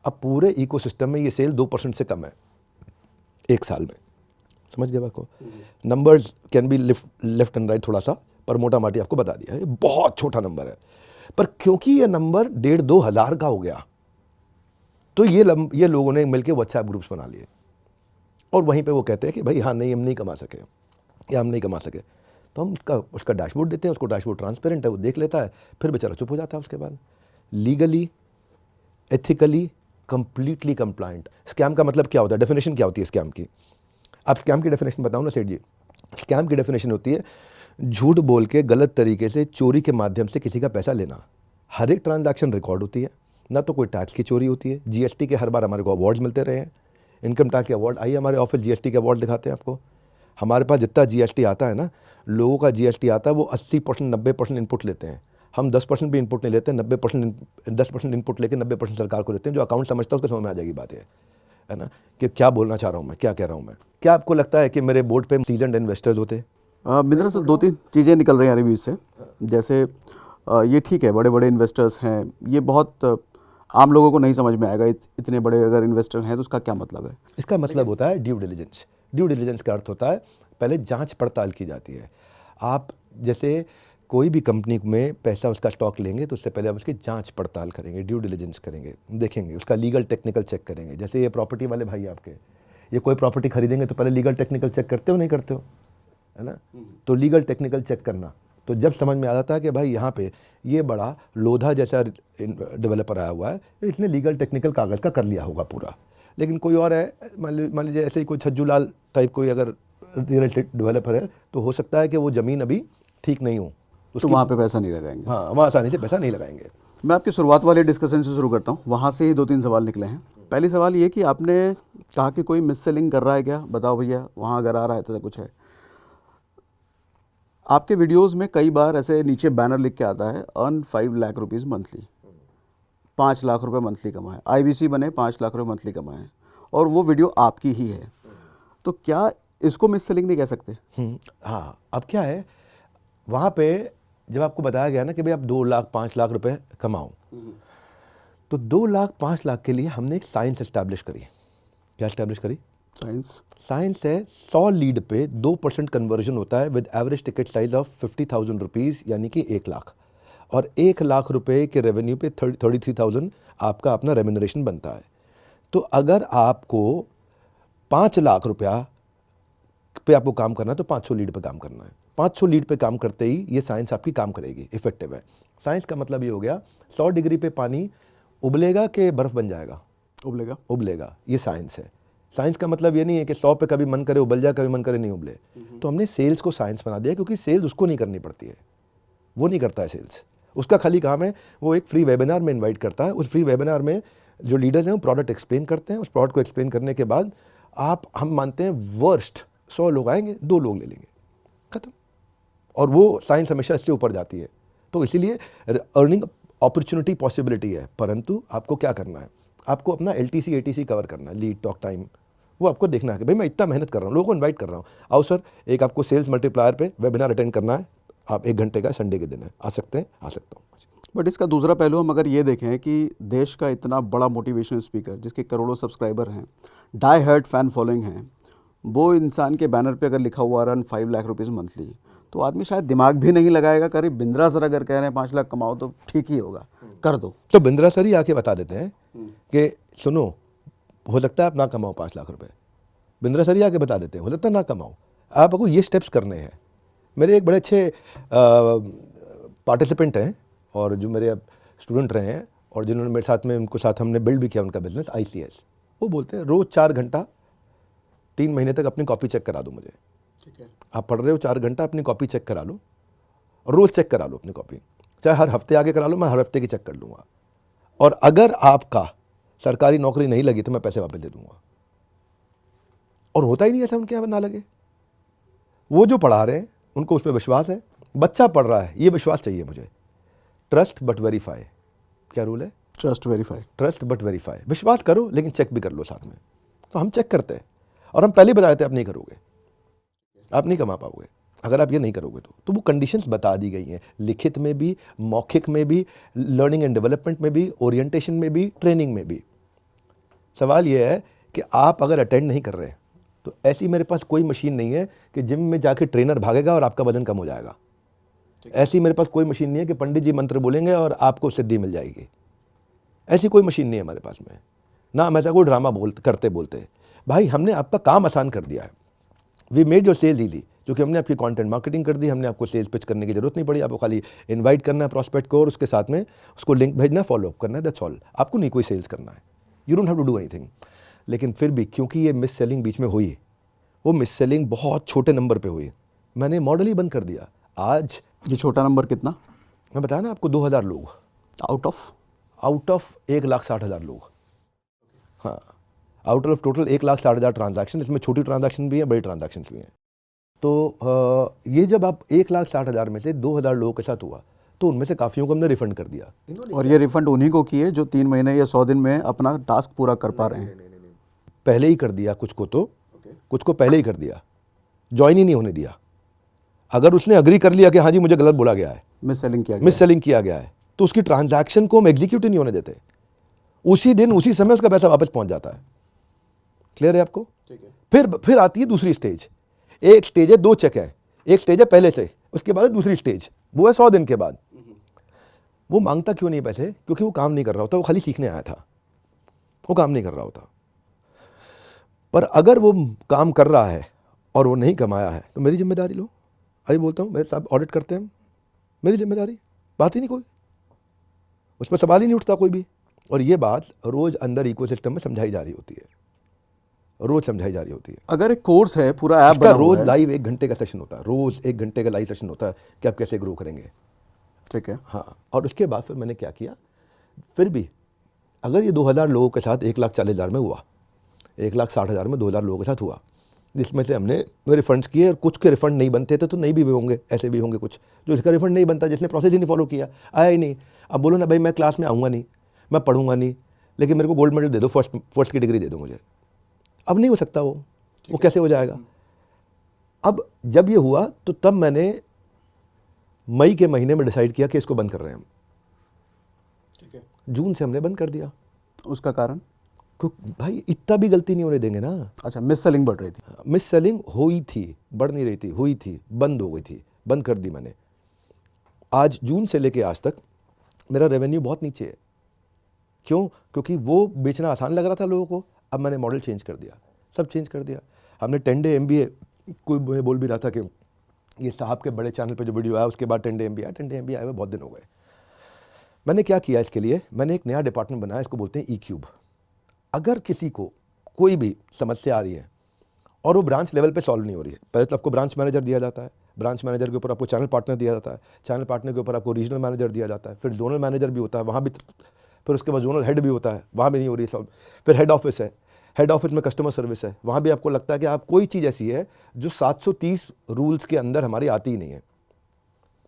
अब पूरे इकोसिस्टम में ये सेल 2% से कम है एक साल में। समझ गए बात को? Numbers can be left and right थोड़ा सा, पर मोटा माटी आपको बता दिया है, ये बहुत छोटा नंबर है। पर क्योंकि ये नंबर 1,500-2 हज़ार का हो गया, तो ये लोगों ने मिलकर व्हाट्सएप ग्रुप्स बना लिए और वहीं पे वो कहते हैं कि भाई हाँ नहीं हम नहीं कमा सके या हम नहीं कमा सके। तो हम उसका डैशबोर्ड देते हैं, उसको डैशबोर्ड ट्रांसपेरेंट है, वो देख लेता है, फिर बेचारा चुप हो जाता है। उसके बाद legally, ethically, completely compliant. Scam का मतलब क्या होता है? डेफिनेशन क्या होती है स्कैम की? आप स्कैम की डेफिनेशन बताओ ना सेठ जी। स्कैम की डेफिनेशन होती है झूठ बोल के गलत तरीके से चोरी के माध्यम से किसी का पैसा लेना। हर एक ट्रांजैक्शन रिकॉर्ड होती है, ना तो कोई टैक्स की चोरी होती है। जीएसटी के हर बार हमारे को अवार्ड्स मिलते रहे हैं, इनकम टैक्स के अवार्ड। आइए हमारे ऑफिस जीएसटी के अवार्ड दिखाते हैं आपको। हमारे पास जितना जीएसटी आता है ना, लोगों का जीएसटी आता है वो 80% 90% इनपुट लेते हैं। हम 10% भी इनपुट नहीं लेते, 10% इनपुट लेके 90% सरकार को लेते हैं। जो अकाउंट समझता है उसको समझ में आ जाएगी बात है ना, कि क्या बोलना चाह रहा हूँ मैं, क्या कह रहा हूँ मैं। क्या आपको लगता है कि मेरे बोर्ड पे सीजन्ड इन्वेस्टर्स होते? बिंद्रा सर, 2-3 चीज़ें निकल रही हैं रिव्यू से। जैसे ये ठीक है, बड़े बड़े इन्वेस्टर्स हैं, ये बहुत आम लोगों को नहीं समझ में आएगा। इतने बड़े अगर इन्वेस्टर हैं तो उसका क्या मतलब है? इसका मतलब होता है ड्यू डिलिजेंस। ड्यू डिलिजेंस का अर्थ होता है पहले जांच पड़ताल की जाती है। आप जैसे कोई भी कंपनी में पैसा उसका स्टॉक लेंगे तो उससे पहले आप उसकी जांच पड़ताल करेंगे, ड्यू डिलिजेंस करेंगे, देखेंगे, उसका लीगल टेक्निकल चेक करेंगे। जैसे ये प्रॉपर्टी वाले भाई आपके, ये कोई प्रॉपर्टी खरीदेंगे तो पहले लीगल टेक्निकल चेक करते हो नहीं करते हो, है ना? तो लीगल टेक्निकल चेक करना, तो जब समझ में आ जाता है कि भाई यहाँ पे ये बड़ा लोधा जैसा डेवलपर आया हुआ है, इसने लीगल टेक्निकल कागज़ का कर लिया होगा पूरा। लेकिन कोई और है, मान लीजिए ऐसे ही कोई छज्जूलाल टाइप कोई अगर रियल एस्टेट डेवलपर है, तो हो सकता है कि वो ज़मीन अभी ठीक नहीं हो, तो वहाँ पे पैसा नहीं लगाएंगे। हाँ, वहाँ आसानी से पैसा नहीं लगाएंगे। मैं आपकी शुरुआत वाले डिस्कशन से शुरू करता हूँ, वहाँ से ही 2-3 सवाल निकले हैं। पहली सवाल ये कि आपने कहा कि कोई मिस सेलिंग कर रहा है क्या, बताओ भैया, वहाँ अगर आ रहा है तो कुछ है। आपके वीडियोस में कई बार ऐसे नीचे बैनर लिख के आता है earn 5 lakh rupees monthly, 5 lakh रुपए मंथली कमाए, IBC बने 5 लाख रुपए मंथली कमाए, और वो वीडियो आपकी ही है। तो क्या इसको मिस सेलिंग नहीं कह सकते? हाँ, अब क्या है, वहाँ पे जब आपको बताया गया ना कि भाई आप 2 लाख 5 लाख रुपए कमाओ, तो 2 लाख 5 लाख के लिए हमने एक साइंस एस्टैब्लिश करी। क्या एस्टैब्लिश करी? साइंस है 100 लीड पे 2% कन्वर्जन होता है with average ticket size of 50,000 rupees, यानी कि 1 लाख। और 1 लाख रुपए के रेवेन्यू पे 33,000 आपका अपना रेम्यूनरेशन बनता है। तो अगर आपको 5 लाख रुपया पे आपको काम करना है तो 500 लीड पे काम करना है। 500 लीड पे काम करते ही ये साइंस आपकी काम करेगी, इफेक्टिव है। साइंस का मतलब ये हो गया 100 डिग्री पे पानी उबलेगा कि बर्फ़ बन जाएगा? उबलेगा। ये साइंस है। साइंस का मतलब ये नहीं है कि 100 पे कभी मन करे उबल जाए, कभी मन करे नहीं उबले। तो हमने सेल्स को साइंस बना दिया, क्योंकि सेल्स उसको नहीं करनी पड़ती है, वो नहीं करता है सेल्स। उसका खाली काम है वो एक फ्री वेबिनार में इन्वाइट करता है। उस फ्री वेबिनार में जो लीडर्स हैं वो प्रोडक्ट एक्सप्लेन करते हैं। उस प्रोडक्ट को एक्सप्लेन करने के बाद हम मानते हैं वर्स्ट 100 लोग आएंगे, 2 लोग ले लेंगे, खत्म। और वो साइंस हमेशा इससे ऊपर जाती है। तो इसीलिए अर्निंग अपॉर्चुनिटी पॉसिबिलिटी है, परंतु आपको क्या करना है, आपको अपना LTC ATC कवर करना है, लीड टॉक टाइम। वो आपको देखना है कि भाई मैं इतना मेहनत कर रहा हूँ, लोगों को इन्वाइट कर रहा हूँ, आओ सर एक आपको सेल्स मल्टीप्लायर पे वेबिनार अटेंड करना है, आप 1 घंटे का, संडे के दिन है, आ सकते हैं? आ सकता हूँ। बट इसका दूसरा पहलू हम अगर ये देखें कि देश का इतना बड़ा मोटिवेशनल स्पीकर जिसके करोड़ों सब्सक्राइबर हैं, डाई हार्ड फैन फॉलोइंग हैं, वो इंसान के बैनर पे अगर लिखा हुआ रन 5 लाख रुपीज़ मंथली, तो आदमी शायद दिमाग भी नहीं लगाएगा। करीब बिंद्रा सर अगर कह रहे हैं 5 लाख कमाओ तो ठीक ही होगा, कर दो। तो बिंद्रा सर ही आके बता देते हैं कि सुनो, हो सकता है आप ना कमाओ 5 लाख रुपए। बिंद्रा सर ही आके बता देते हैं हो सकता है ना कमाओ, आपको ये स्टेप्स करने हैं। मेरे एक बड़े अच्छे पार्टिसिपेंट हैं और जो मेरे स्टूडेंट रहे हैं और जिन्होंने मेरे साथ में उनको साथ हमने बिल्ड भी किया उनका बिजनेस ICS, वो बोलते हैं रोज़ 4 घंटा 3 महीने तक अपनी कॉपी चेक करा दो मुझे। ठीक है। आप पढ़ रहे हो 4 घंटा अपनी कॉपी चेक करा लो, रोज़ चेक करा लो अपनी कॉपी, चाहे हर हफ्ते आगे करा लो, मैं हर हफ्ते की चेक कर लूँगा। और अगर आपका सरकारी नौकरी नहीं लगी तो मैं पैसे वापस दे दूँगा। और होता ही नहीं ऐसा उनके यहाँ ना लगे। वो जो पढ़ा रहे हैं उनको उस पर विश्वास है, बच्चा पढ़ रहा है ये विश्वास चाहिए मुझे। ट्रस्ट बट वेरीफाई, क्या रूल है? Trust verify. Trust but verify, विश्वास करो लेकिन चेक भी कर लो साथ में। तो हम चेक करते हैं और हम पहले ही बताए थे आप नहीं करोगे, आप नहीं कमा पाओगे अगर आप ये नहीं करोगे तो वो कंडीशंस बता दी गई हैं, लिखित में भी, मौखिक में भी, लर्निंग एंड डेवलपमेंट में भी, ओरिएंटेशन में भी, ट्रेनिंग में भी। सवाल ये है कि आप अगर अटेंड नहीं कर रहे तो ऐसी मेरे पास कोई मशीन नहीं है कि जिम में जाके ट्रेनर भागेगा और आपका वजन कम हो जाएगा। ऐसी मेरे पास कोई मशीन नहीं है कि पंडित जी मंत्र बोलेंगे और आपको सिद्धि मिल जाएगी। ऐसी कोई मशीन नहीं है हमारे पास में, ना हम ऐसा कोई ड्रामा करते बोलते। भाई हमने आपका काम आसान कर दिया है, we made your sales easy, क्योंकि हमने आपकी कंटेंट मार्केटिंग कर दी, हमने आपको सेल्स पिच करने की जरूरत नहीं पड़ी, आपको खाली इनवाइट करना है प्रॉस्पेक्ट को और उसके साथ में उसको लिंक भेजना, फॉलो अप करना है, दैट्स ऑल। आपको नहीं कोई सेल्स करना है, you don't have to do anything. लेकिन फिर भी क्योंकि ये मिस सेलिंग बीच में हुई, वो मिस सेलिंग बहुत छोटे नंबर पे हुई, मैंने मॉडल ही बंद कर दिया। आज ये छोटा नंबर कितना? मैं बताया ना आपको 2000 लोग आउट ऑफ 1,60,000 लोग। हाँ, आउट ऑफ टोटल 1,60,000 ट्रांजैक्शन, इसमें छोटी ट्रांजैक्शन भी हैं, बड़ी ट्रांजैक्शन भी हैं। तो ये जब आप 1,60,000 में से 2,000 लोगों के साथ हुआ तो उनमें से काफ़ियों को हमने रिफंड कर दिया। और ये रिफंड उन्हीं को किए जो 3 महीने या 100 दिन में अपना टास्क पूरा कर पा रहे हैं। पहले ही कर दिया कुछ को, तो कुछ को पहले ही कर दिया, ज्वाइन ही नहीं होने दिया। अगर उसने अग्री कर लिया कि हाँ जी मुझे गलत बोला गया है, मिस सेलिंग किया गया है, तो उसकी ट्रांजैक्शन को हम एग्जीक्यूट ही नहीं होने देते। उसी दिन उसी समय उसका पैसा वापस पहुंच जाता है। क्लियर है आपको? ठीक है। फिर आती है दूसरी स्टेज। एक स्टेज है 2 चेक है, एक स्टेज है पहले से, उसके बाद दूसरी स्टेज, वो है 100 दिन के बाद। वो मांगता क्यों नहीं पैसे? क्योंकि वो काम नहीं कर रहा होता, वो खाली सीखने आया था, वो काम नहीं कर रहा होता। पर अगर वो काम कर रहा है और वो नहीं कमाया है तो मेरी जिम्मेदारी लो। अभी बोलता हूँ, मेरे साहब ऑडिट करते हैं हम, मेरी जिम्मेदारी, बात ही नहीं कोई, उस पर सवाल ही नहीं उठता कोई भी। और ये बात रोज अंदर इकोसिस्टम में समझाई जा रही होती है, रोज समझाई जा रही होती है। अगर एक कोर्स है, पूरा ऐप इसका बना हुआ रोज है, लाइव 1 घंटे का सेशन होता है, रोज 1 घंटे का लाइव सेशन होता है कि आप कैसे ग्रो करेंगे। ठीक है। हाँ, और उसके बाद फिर मैंने क्या किया, फिर भी अगर ये 2,000 लोगों के साथ 1,40,000 में हुआ, 1,60,000 में 2,000 लोगों के साथ हुआ, जिसमें से हमने रिफंड्स किए और कुछ के रिफंड नहीं बनते थे तो नहीं भी होंगे, ऐसे भी होंगे कुछ जो इसका रिफंड नहीं बनता, जिसने प्रोसेस ही नहीं फॉलो किया, आया ही नहीं। अब बोलो ना भाई मैं क्लास में आऊँगा नहीं, मैं पढ़ूंगा नहीं, लेकिन मेरे को गोल्ड मेडल दे दो, फर्स्ट की डिग्री दे दो मुझे। अब नहीं हो सकता वो कैसे हो जाएगा? अब जब ये हुआ तो तब मैंने मई के महीने में डिसाइड किया कि इसको बंद कर रहे हैं हम। ठीक है। जून से हमने बंद कर दिया। उसका कारण? क्योंकि भाई इतना भी गलती नहीं होने देंगे ना। अच्छा, मिस सेलिंग बढ़ रही थी। मिस सेलिंग हुई थी, बढ़ नहीं रही थी, हुई थी, बंद हो गई थी, बंद कर दी मैंने। आज जून से लेके आज तक मेरा रेवेन्यू बहुत नीचे है। क्यों? क्योंकि वो बेचना आसान लग रहा था लोगों को। अब मैंने मॉडल चेंज कर दिया, सब चेंज कर दिया। हमने 10 डे MBA, कोई मुझे बोल भी रहा था कि ये साहब के बड़े चैनल पे जो वीडियो आया उसके बाद 10 डे MBA आया। 10 डे MBA आए हुए बहुत दिन हो गए। मैंने क्या किया इसके लिए, मैंने एक नया डिपार्टमेंट बनाया, इसको बोलते हैं E-Cube। अगर किसी को कोई भी समस्या आ रही है और वो ब्रांच लेवल पे सॉल्व नहीं हो रही है, पहले तो आपको ब्रांच मैनेजर दिया जाता है, ब्रांच मैनेजर के ऊपर आपको चैनल पार्टनर दिया जाता है, चैनल पार्टनर के ऊपर आपको रीजनल मैनेजर दिया जाता है, फिर जोनल मैनेजर भी होता है, वहाँ भी, फिर उसके बाद जोनल हेड भी होता है, वहाँ भी नहीं हो रही है सॉल्व, फिर हेड ऑफिस है, हेड ऑफिस में कस्टमर सर्विस है, वहाँ भी आपको लगता है कि आप कोई चीज़ ऐसी है जो 730 रूल्स के अंदर हमारी आती ही नहीं है।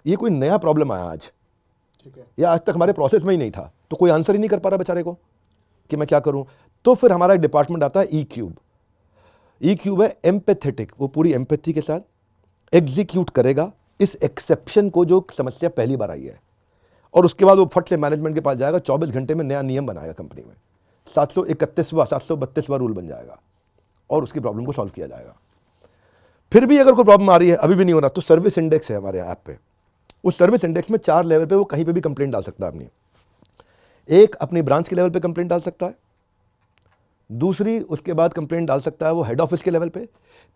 ये कोई नया प्रॉब्लम आया आज, ठीक है, या आज तक हमारे प्रोसेस में ही नहीं था, तो कोई आंसर ही नहीं कर पा रहा बेचारे को कि मैं क्या करूं। तो फिर हमारा एक डिपार्टमेंट आता है E-Cube। E-Cube है एम्पैथेटिक, वो पूरी एम्पैथी के साथ एग्जीक्यूट करेगा इस एक्सेप्शन को जो समस्या पहली बार आई है, और उसके बाद वो फट से मैनेजमेंट के पास जाएगा, 24 घंटे में नया नियम बनाएगा कंपनी में, 731वां 732वां रूल बन जाएगा और उसकी प्रॉब्लम को सॉल्व किया जाएगा। फिर भी अगर कोई प्रॉब्लम आ रही है, अभी भी नहीं हो रहा, तो सर्विस इंडेक्स है हमारे ऐप पे। उस सर्विस इंडेक्स में 4 लेवल पे वो कहीं पे भी कंप्लेंट डाल सकता है अपनी। एक, अपनी ब्रांच के लेवल पे कंप्लेंट डाल सकता है, दूसरी उसके बाद कंप्लेंट डाल सकता है वो हेड ऑफिस के लेवल पे,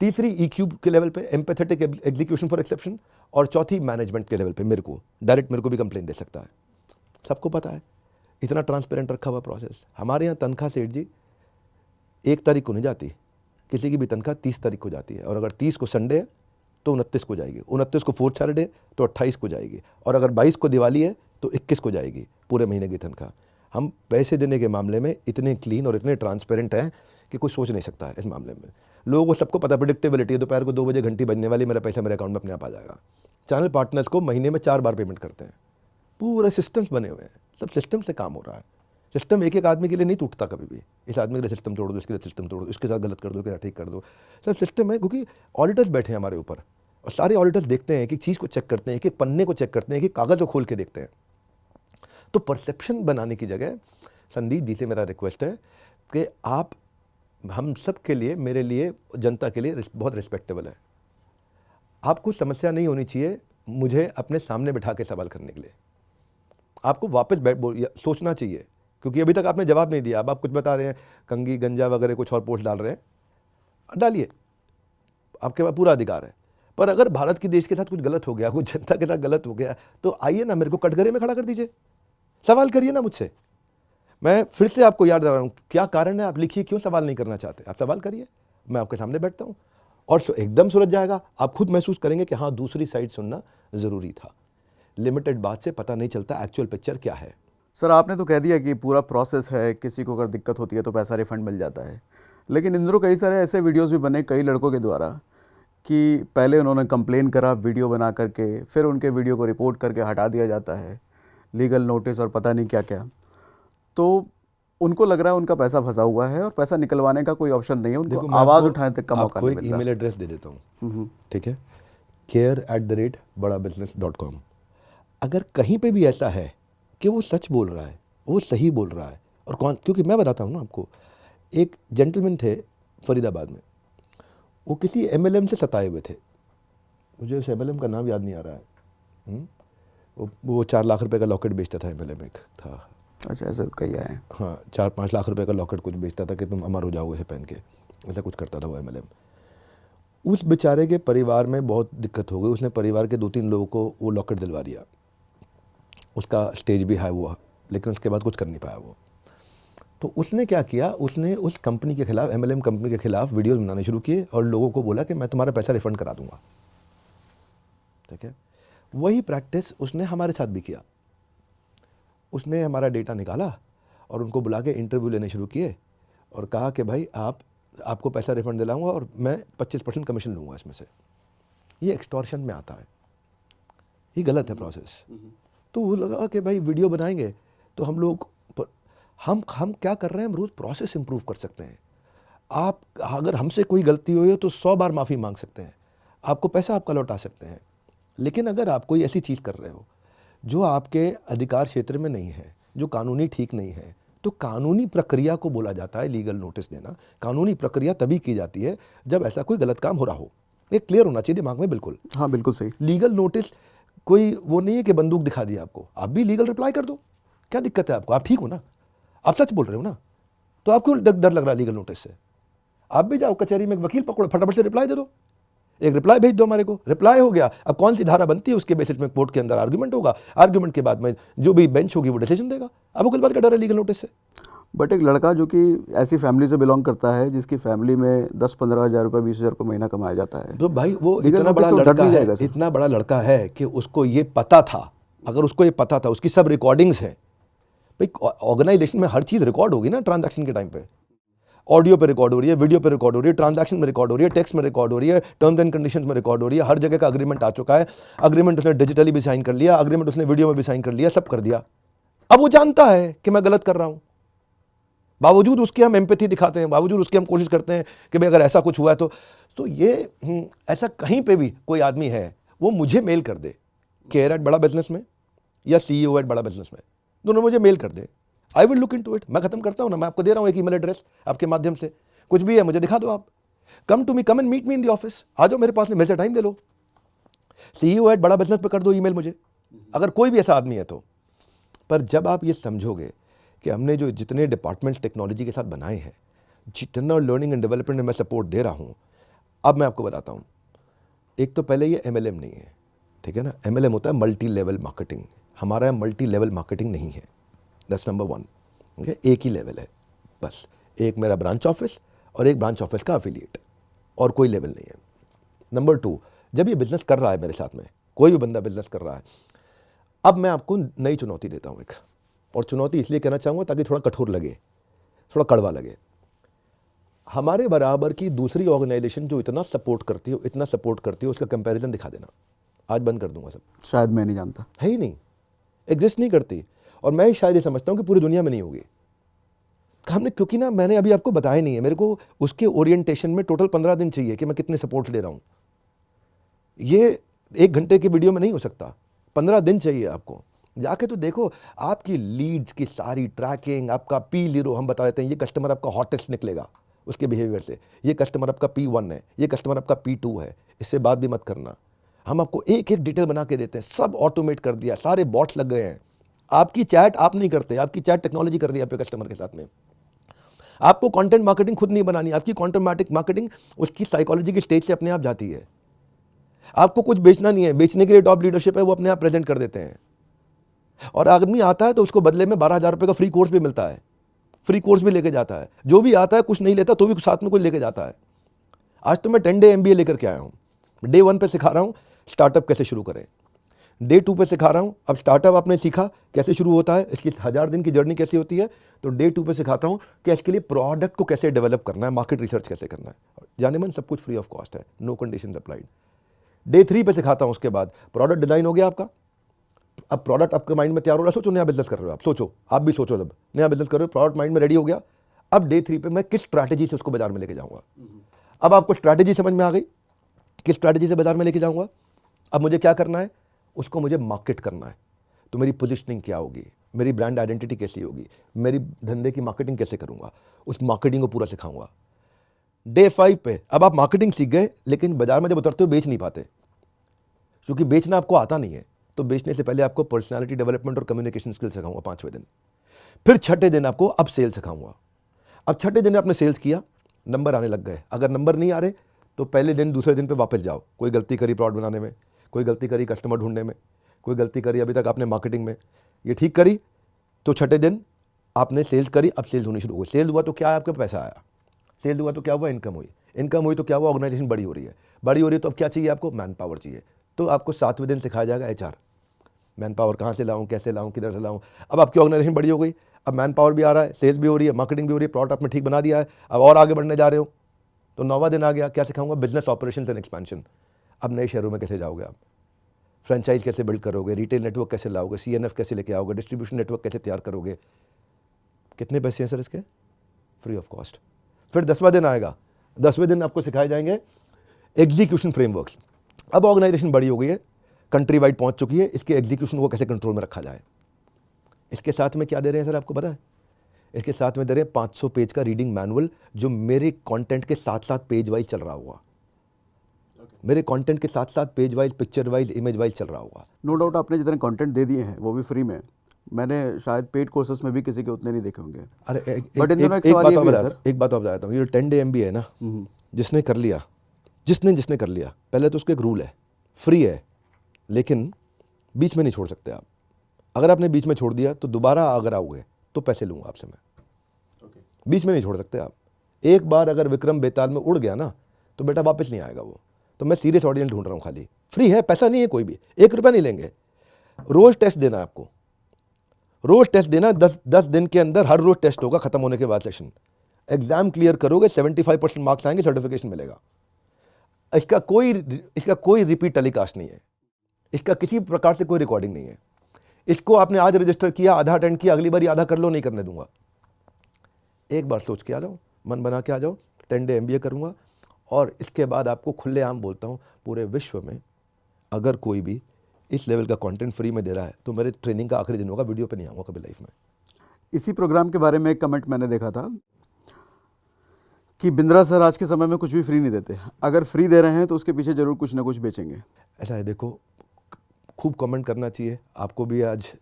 तीसरी EQ के लेवल पे, एम्पैथेटिक एग्जीक्यूशन फॉर एक्सेप्शन, और चौथी मैनेजमेंट के लेवल पे मेरे को डायरेक्ट मेरे को भी कंप्लेंट दे सकता है। सबको पता है, इतना ट्रांसपेरेंट रखा हुआ प्रोसेस। हमारे यहाँ तनख्वाह सेठ जी 1 तारीख को नहीं जाती, किसी की भी तनख्वाह 30 तारीख को जाती है, और अगर 30 को संडे है तो 29 को जाएगी, 29 को फोर्थ सैटरडे तो 28 को जाएगी, और अगर 22 को दिवाली है तो 21 को जाएगी पूरे महीने की तनख्वाह। हम पैसे देने के मामले में इतने क्लीन और इतने ट्रांसपेरेंट हैं कि कोई सोच नहीं सकता है इस मामले में। लोगों को सबको पता, प्रेडिक्टेबिलिटी है, दोपहर को 2 बजे घंटी बजने वाली, मेरा पैसा मेरे अकाउंट में अपने आप आ जाएगा। चैनल पार्टनर्स को महीने में 4 बार पेमेंट करते हैं, पूरे सिस्टम्स बने हुए हैं, सब सिस्टम से काम हो रहा है। सिस्टम एक एक आदमी के लिए नहीं टूटता कभी भी, इस आदमी के लिए सिस्टम तोड़ दो, इसके लिए सिस्टम तोड़ दो, इसके साथ गलत कर दो, इसके साथ ठीक कर दो, सब सिस्टम है। क्योंकि ऑडिटर्स बैठे हैं हमारे ऊपर, और सारे ऑडिटर्स देखते हैं, एक एक चीज़ को चेक करते हैं, एक एक पन्ने को चेक करते हैं, एक एक कागज़ को खोल के देखते हैं। तो परसेप्शन बनाने की जगह संदीप जी से मेरा रिक्वेस्ट है कि आप हम सब के लिए, मेरे लिए, जनता के लिए बहुत रिस्पेक्टेबल है। आपको समस्या नहीं होनी चाहिए मुझे अपने सामने बिठा के सवाल करने के लिए, आपको वापस सोचना चाहिए, क्योंकि अभी तक आपने जवाब नहीं दिया। अब आप कुछ बता रहे हैं, कंगी गंजा वगैरह कुछ और पोस्ट डाल रहे हैं, डालिए, आपके पास पूरा अधिकार है। पर अगर भारत की देश के साथ कुछ गलत हो गया, कुछ जनता के साथ गलत हो गया, तो आइए ना, मेरे को कटघरे में खड़ा कर दीजिए, सवाल करिए ना मुझसे। मैं फिर से आपको याद दिला रहा हूँ, क्या कारण है, आप लिखिए क्यों सवाल नहीं करना चाहते, आप सवाल करिए, मैं आपके सामने बैठता हूँ और एकदम सुलझ जाएगा। आप खुद महसूस करेंगे कि हाँ, दूसरी साइड सुनना ज़रूरी था। लिमिटेड बात से पता नहीं चलता एक्चुअल पिक्चर क्या है। सर आपने तो कह दिया कि पूरा प्रोसेस है, किसी को अगर दिक्कत होती है तो पैसा रिफंड मिल जाता है, लेकिन इन दिनों कई सारे ऐसे वीडियोस भी बने कई लड़कों के द्वारा कि पहले उन्होंने कंप्लेन करा वीडियो बना करके, फिर उनके वीडियो को रिपोर्ट करके हटा दिया जाता है, लीगल नोटिस और पता नहीं क्या क्या। तो उनको लग रहा है उनका पैसा फंसा हुआ है और पैसा निकलवाने का कोई ऑप्शन नहीं है, उनको आवाज़ उठाने तक का मौका नहीं मिल रहा। ईमेल एड्रेस दे देता हूँ, ठीक है, care@badabusiness.com। अगर कहीं पे भी ऐसा है कि वो सच बोल रहा है, वो सही बोल रहा है, और कौन, क्योंकि मैं बताता हूँ ना आपको, एक जेंटलमैन थे फरीदाबाद में, वो किसी MLM से सताए हुए थे, मुझे उस MLM का नाम याद नहीं आ रहा है, वो 4 लाख रुपए का लॉकेट बेचता था, MLM एक था। अच्छा, ऐसा कही है। हाँ, 4-5 लाख रुपए का लॉकेट कुछ बेचता था कि तुम अमर हो जाओगे इसे पहन के, ऐसा कुछ करता था वो MLM। उस बेचारे के परिवार में बहुत दिक्कत हो गई, उसने परिवार के 2-3 लोगों को वो लॉकेट दिलवा दिया, उसका स्टेज भी हाई हुआ, लेकिन उसके बाद कुछ कर नहीं पाया वो। तो उसने क्या किया, उसने उस कंपनी के खिलाफ, MLM कंपनी के खिलाफ वीडियोस बनाने शुरू किए और लोगों को बोला कि मैं तुम्हारा पैसा रिफंड करा दूंगा, ठीक है। वही प्रैक्टिस उसने हमारे साथ भी किया। उसने हमारा डेटा निकाला और उनको बुला के इंटरव्यू लेने शुरू किए और कहा कि भाई आपको पैसा रिफंड दिलाऊंगा और मैं 25% कमीशन लूँगा इसमें से। ये एक्सटॉर्शन में आता है, ये गलत है प्रोसेस। तो वो लगा कि भाई वीडियो बनाएंगे तो हम लोग हम क्या कर रहे हैं, हम रोज़ प्रोसेस इंप्रूव कर सकते हैं। आप अगर हमसे कोई गलती हुई हो तो 100 बार माफ़ी मांग सकते हैं, आपको पैसा आपका लौटा सकते हैं। लेकिन अगर आप कोई ऐसी चीज़ कर रहे हो जो आपके अधिकार क्षेत्र में नहीं है, जो कानूनी ठीक नहीं है, तो कानूनी प्रक्रिया को बोला जाता है लीगल नोटिस देना। कानूनी प्रक्रिया तभी की जाती है जब ऐसा कोई गलत काम हो रहा हो। ये क्लियर होना चाहिए दिमाग में, बिल्कुल। हाँ, बिल्कुल सही। लीगल नोटिस कोई वो नहीं है कि बंदूक दिखा दिया आपको, आप भी लीगल रिप्लाई कर दो, क्या दिक्कत है आपको? आप ठीक हो ना, आप सच बोल रहे हो ना, तो आपको डर लग रहा है लीगल नोटिस से? आप भी जाओ कचहरी में, एक वकील पकड़ो, फटाफट से रिप्लाई दे दो, एक रिप्लाई भेज दो हमारे को, रिप्लाई हो गया। अब कौन सी धारा बनती है उसके बेसिस में कोर्ट के अंदर आर्गुमेंट होगा, आर्गुमेंट के बाद में जो भी बेंच होगी वो डिसीजन देगा। अब कोई बात का डर है लीगल नोटिस से? बट एक लड़का जो कि ऐसी फैमिली से बिलोंग करता है जिसकी फैमिली में 10-15 हज़ार रुपये, 20 हज़ार रुपये महीना कमाया जाता है, तो भाई वो लीगल इतना नोटिस बड़ा से लड़का डर नहीं है, जाएगा? इतना बड़ा लड़का है कि उसको ये पता था। अगर उसको ये पता था, उसकी सब रिकॉर्डिंग्स हैं भाई, ऑर्गेनाइजेशन में हर चीज़ रिकॉर्ड होगी ना ट्रांजैक्शन के टाइम पे, ऑडियो पे रिकॉर्ड हो रही है, वीडियो पे रिकॉर्ड हो रही है, ट्रांजैक्शन में रिकॉर्ड हो रही है, टेक्स्ट में रिकॉर्ड हो रही है, टर्म्स एंड कंडीशंस में रिकॉर्ड हो रही है, हर जगह का अग्रीमेंट आ चुका है। अग्रीमेंट उसने डिजिटली भी साइन कर लिया, अग्रीमेंट उसने वीडियो में भी साइन कर लिया, सब कर दिया। अब वो जानता है कि मैं गलत कर रहा हूँ, बावजूद उसके हम एम्पैथी दिखाते हैं, बावजूद उसके हम कोशिश करते हैं कि भाई अगर ऐसा कुछ हुआ है तो ये ऐसा कहीं पे भी कोई आदमी है वो मुझे मेल कर दे, care@badabusiness में या CEO@badabusiness में, दोनों मुझे मेल कर दे, I will look into it. मैं खत्म करता हूँ ना, मैं आपको दे रहा हूँ एक ईमेल एड्रेस, आपके माध्यम से कुछ भी है मुझे दिखा दो आप। Come to me, come and meet me in the office, आ जाओ मेरे पास में, मेरे से टाइम ले लो, CEO@badabusiness पे कर दो ईमेल मुझे, अगर कोई भी ऐसा आदमी है तो। पर जब आप ये समझोगे कि हमने जो जितने डिपार्टमेंट्स टेक्नोलॉजी के साथ बनाए हैं, जितना लर्निंग एंड डेवलपमेंट में मैं सपोर्ट दे रहा हूँ, अब मैं आपको बताता हूँ। एक तो पहले ये MLM नहीं है, ठीक है ना। MLM होता है मल्टी लेवल मार्केटिंग, हमारा मल्टी लेवल मार्केटिंग नहीं है। That's number 1। ठीक है, एक ही लेवल है बस, एक मेरा ब्रांच ऑफिस और एक ब्रांच ऑफिस का अफिलिएट, और कोई लेवल नहीं है। नंबर 2, जब ये बिजनेस कर रहा है मेरे साथ में, कोई भी बंदा बिजनेस कर रहा है, अब मैं आपको नई चुनौती देता हूँ एक, और चुनौती इसलिए कहना चाहूँगा ताकि थोड़ा कठोर लगे, थोड़ा कड़वा लगे। हमारे बराबर की दूसरी ऑर्गेनाइजेशन जो इतना सपोर्ट करती हो, इतना सपोर्ट करती हो, उसका कंपैरिजन दिखा देना। आज बंद कर दूंगा सब, शायद मैं नहीं जानता। है ही नहीं, एग्जिस्ट नहीं करती। और मैं शायद ये समझता हूँ कि पूरी दुनिया में नहीं होगी। हमने, क्योंकि ना मैंने अभी आपको बताया नहीं है, मेरे को उसके ओरिएंटेशन में टोटल 15 दिन चाहिए कि मैं कितने सपोर्ट ले रहा हूँ। ये 1 घंटे की वीडियो में नहीं हो सकता, 15 दिन चाहिए आपको। जाके तो देखो, आपकी लीड्स की सारी ट्रैकिंग, आपका P0 हम बता देते हैं, ये कस्टमर आपका हॉटेस्ट निकलेगा उसके बिहेवियर से, ये कस्टमर आपका P1 है, ये कस्टमर आपका P2 है, इससे बात भी मत करना। हम आपको एक एक डिटेल बना के देते हैं, सब ऑटोमेट कर दिया, सारे बॉट्स लग गए हैं। आपकी चैट आप नहीं करते, आपकी चैट टेक्नोलॉजी कर रही है आपके कस्टमर के साथ में। आपको कंटेंट मार्केटिंग खुद नहीं बनानी, आपकी कंटेंट मार्केटिंग उसकी साइकोलॉजी की स्टेज से अपने आप जाती है। आपको कुछ बेचना नहीं है, बेचने के लिए टॉप लीडरशिप है, वो अपने आप प्रेजेंट कर देते हैं। और आदमी आता है तो उसको बदले में 12,000 रुपये का फ्री कोर्स भी मिलता है, फ्री कोर्स भी लेके जाता है। जो भी आता है कुछ नहीं लेता तो भी साथ में कुछ लेके जाता है। आज तो मैं 10 डे MBA लेकर के आया हूँ। डे 1 पे सिखा रहा हूँ स्टार्टअप कैसे शुरू करें, डे 2 पे सिखा रहा हूँ अब स्टार्टअप आपने सीखा कैसे शुरू होता है, इसकी 1000 दिन की जर्नी कैसी होती है, तो डे 2 पे सिखाता हूँ कि इसके लिए प्रोडक्ट को कैसे डेवलप करना है, मार्केट रिसर्च कैसे करना है। जाने मन सब कुछ फ्री ऑफ कॉस्ट है, नो कंडीशन अप्लाइड। डे 3 पे सिखाता हूँ उसके बाद प्रोडक्ट डिजाइन हो गया आपका। अब प्रोडक्ट आपके माइंड में तैयार हो रहा है, सोचो नया बिजनेस कर रहे हो आप, सोचो आप भी सोचो, जब नया बिजनेस कर रहे हो प्रोडक्ट माइंड में रेडी हो गया। अब डे 3 पे मैं किस स्ट्रैटेजी से उसको बाजार में लेके जाऊंगा। अब आपको स्ट्रैटेजी समझ में आ गई, किस स्ट्रैटेजी से बाजार में लेके जाऊंगा। अब मुझे क्या करना है, उसको मुझे मार्केट करना है। तो मेरी पोजीशनिंग क्या होगी, मेरी ब्रांड आइडेंटिटी कैसी होगी, मेरी धंधे की मार्केटिंग कैसे करूंगा, उस मार्केटिंग को पूरा सिखाऊंगा। डे 5 पे अब आप मार्केटिंग सीख गए, लेकिन बाजार में जब उतरते हो बेच नहीं पाते, क्योंकि बेचना आपको आता नहीं है। तो बेचने से पहले आपको पर्सनालिटी डेवलपमेंट और कम्युनिकेशन स्किल सिखाऊंगा 5वें दिन। फिर 6ठे दिन आपको अब सेल सिखाऊंगा। अब 6ठे दिन आपने सेल्स किया, नंबर आने लग गए। अगर नंबर नहीं आ रहे तो पहले दिन दूसरे दिन पे वापस जाओ। कोई गलती करी प्रोडक्ट बनाने में, कोई गलती करी कस्टमर ढूंढने में, कोई गलती करी अभी तक आपने मार्केटिंग में, ये ठीक करी तो 6ठे दिन आपने सेल्स करी। अब सेल्स होनी शुरू हुई। सेल हुआ तो क्या है, आपका पैसा आया। सेल हुआ तो क्या हुआ, इनकम हुई। इनकम हुई तो क्या हुआ, ऑर्गेनाइजेशन बड़ी हो रही है। बड़ी हो रही है तो अब क्या चाहिए आपको, मैन पावर चाहिए। तो आपको 7वें दिन सिखाया जाएगा HR, मैन पावर कहाँ से लाऊं, कैसे लाऊं, किधर से लाऊं। अब आपकी ऑर्गेनाइजेशन बड़ी हो गई, अब मैन पावर भी आ रहा है, सेल्स भी हो रही है, मार्केटिंग भी हो रही है, प्रोडक्ट आपने ठीक बना दिया है, अब और आगे बढ़ने जा रहे हो। तो 9वां दिन आ गया, क्या सिखाऊंगा, बिजनेस ऑपरेशंस एंड एक्सपेंशन। अब नए शहरों में कैसे जाओगे आप, फ्रेंचाइज कैसे बिल्ड करोगे, रिटेल नेटवर्क कैसे लाओगे, CNF कैसे लेके आओगे, डिस्ट्रीब्यूशन नेटवर्क कैसे तैयार करोगे। कितने पैसे हैं सर इसके, फ्री ऑफ कॉस्ट। फिर 10वां दिन आएगा, 10वें दिन आपको सिखाए जाएंगे एग्जीक्यूशन फ्रेमवर्क्स। अब ऑर्गेनाइजेशन बड़ी हो गई है, कंट्री वाइड पहुंच चुकी है, इसके एग्जीक्यूशन को कैसे कंट्रोल में रखा जाए। इसके साथ में क्या दे रहे हैं सर, आपको पता है, इसके साथ में दे रहे हैं 500 पेज का रीडिंग मैनुअल, जो मेरे कंटेंट के साथ साथ पेज वाइज चल रहा होगा। मेरे कंटेंट के साथ साथ page wise, picture wise, image wise चल रहा होगा। नो डाउट आपने जितने कंटेंट दे दिए हैं वो भी फ्री में, मैंने शायद पेड कोर्सेज में भी किसी के उतने नहीं देखे होंगे। अरे बट इन दोनों एक सवाल ये भी है सर, एक बात आप बताता हूँ, ये 10 डे MBA है ना, जिसने कर लिया, जिसने कर लिया, पहले तो उसका एक रूल है, फ्री है, लेकिन बीच में नहीं छोड़ सकते आप। अगर आपने बीच में छोड़ दिया तो दोबारा अगर आओगे तो पैसे लूँगा आपसे मैं। बीच में नहीं छोड़ सकते आप। एक बार अगर विक्रम बेताल में उड़ गया ना तो बेटा वापस नहीं आएगा वो। तो मैं सीरियस ऑडियंस ढूंढ रहा हूँ, खाली फ्री है, पैसा नहीं है, कोई भी 1 रुपया नहीं लेंगे। रोज टेस्ट देना है आपको, रोज टेस्ट देना, 10 दिन के अंदर हर रोज टेस्ट होगा। खत्म होने के बाद सेशन, एग्जाम क्लियर करोगे 75% मार्क्स आएंगे, सर्टिफिकेशन मिलेगा। इसका कोई रिपीट टेलीकास्ट नहीं है, इसका किसी प्रकार से कोई रिकॉर्डिंग नहीं है। इसको आपने आज रजिस्टर किया, आधा अटेंड किया, अगली बार आधा कर लो, नहीं करने दूंगा। एक बार सोच के आ जाओ, मन बना के आ जाओ, 10 डे MBA करूंगा। और इसके बाद आपको खुलेआम बोलता हूं, पूरे विश्व में अगर कोई भी इस लेवल का कंटेंट फ्री में दे रहा है तो मेरे ट्रेनिंग का आखिरी दिन होगा, वीडियो पे नहीं आऊंगा कभी लाइफ में। इसी प्रोग्राम के बारे में एक कमेंट मैंने देखा था कि बिंद्रा सर आज के समय में कुछ भी फ्री नहीं देते, अगर फ्री दे रहे हैं तो उसके पीछे जरूर कुछ ना कुछ बेचेंगे। ऐसा है, देखो खूब कमेंट करना चाहिए। आपको भी आज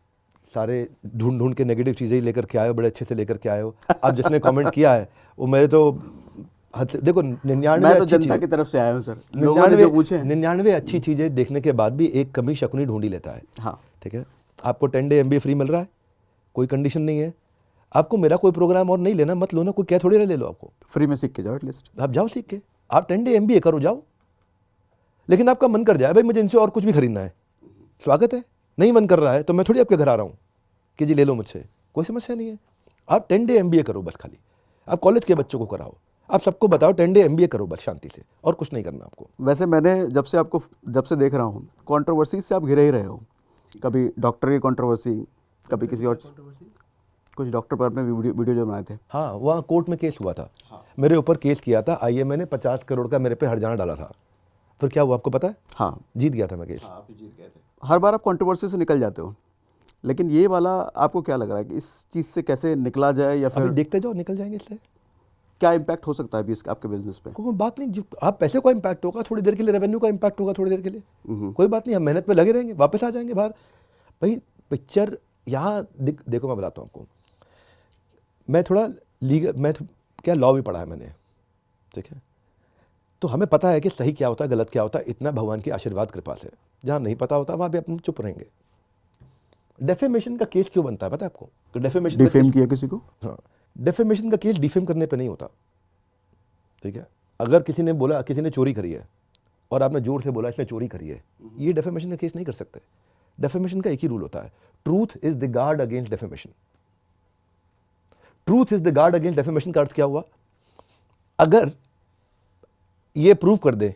सारे ढूंढ के नेगेटिव चीज़ें ही लेकर के आए हो, बड़े अच्छे से लेकर के आए हो। अब जिसने कमेंट किया है वो मेरे तो देखो 99 मैं तो अच्छी जनता चीज़- की तरफ से आया हूँ सर, लोगों ने जो पूछे हैं। 99 अच्छी चीज़ें देखने के बाद भी एक कमी शकुनी ढूंढ ही लेता है। हाँ, ठीक है, आपको 10 डे MBA फ्री मिल रहा है, कोई कंडीशन नहीं है, आपको मेरा कोई प्रोग्राम और नहीं लेना, मत लो ना, कोई क्या थोड़ी ना ले लो, आपको फ्री में सीख के जाओ एटलीस्ट। आप जाओ सीख के, आप 10 डे MBA करो जाओ, लेकिन आपका मन कर जाए भाई मुझे इनसे और कुछ भी खरीदना है, स्वागत है। नहीं मन कर रहा है तो मैं थोड़ी आपके घर आ रहा हूँ कि जी ले लो मुझसे, कोई समस्या नहीं है। आप 10 डे MBA करो बस, खाली आप कॉलेज के बच्चों को कराओ, आप सबको बताओ 10 डे MBA करो बस शांति से, और कुछ नहीं करना आपको। वैसे मैंने जब से देख रहा हूँ, कंट्रोवर्सी से आप घिरे ही रहे हो। कभी डॉक्टर की कंट्रोवर्सी, कभी किसी और, कुछ डॉक्टर पर आपने वीडियो जो बनाए थे। हाँ, वहाँ कोर्ट में केस हुआ था, मेरे ऊपर केस किया था IMA ने, 50 करोड़ का मेरे पे हर्जाना डाला था। फिर क्या हुआ आपको पता है? हाँ, जीत गया था मैं केस। आप जीत गए थे। हर बार आप कंट्रोवर्सी से निकल जाते हो, लेकिन ये वाला आपको क्या लग रहा है कि इस चीज़ से कैसे निकला जाए, या अभी फिर देखते जाओ निकल जाएंगे इससे, क्या इम्पैक्ट हो सकता है अभी आपके बिजनेस पे? कोई बात नहीं, आप पैसे का इम्पैक्ट होगा थोड़ी देर के लिए, रेवेन्यू का इम्पैक्ट होगा थोड़ी देर के लिए, कोई बात नहीं, हम मेहनत पे लगे रहेंगे, वापस आ जाएंगे बाहर। भाई पिक्चर यहाँ देखो, मैं बताता हूँ आपको, मैं थोड़ा क्या लॉ भी पढ़ा है मैंने, ठीक है, तो हमें पता है कि सही क्या होता है गलत क्या होता है, इतना भगवान की आशीर्वाद कृपा से। जहाँ नहीं पता होता वहाँ भी अपन चुप रहेंगे। डेफेमेशन का केस क्यों बनता है पता है आपको? तो डेफेमेशन डिफेम किया किसी को? हाँ, डेफेमेशन का केस डिफेम करने पे नहीं होता, ठीक है। अगर किसी ने बोला किसी ने चोरी करी है और आपने जोर से बोला इसने चोरी करी है, ये डेफेमेशन का केस नहीं कर सकते। डेफेमेशन का एक ही रूल होता है, truth is the guard against defamation. Truth is the guard against defamation का अर्थ क्या हुआ? अगर ये प्रूव कर दे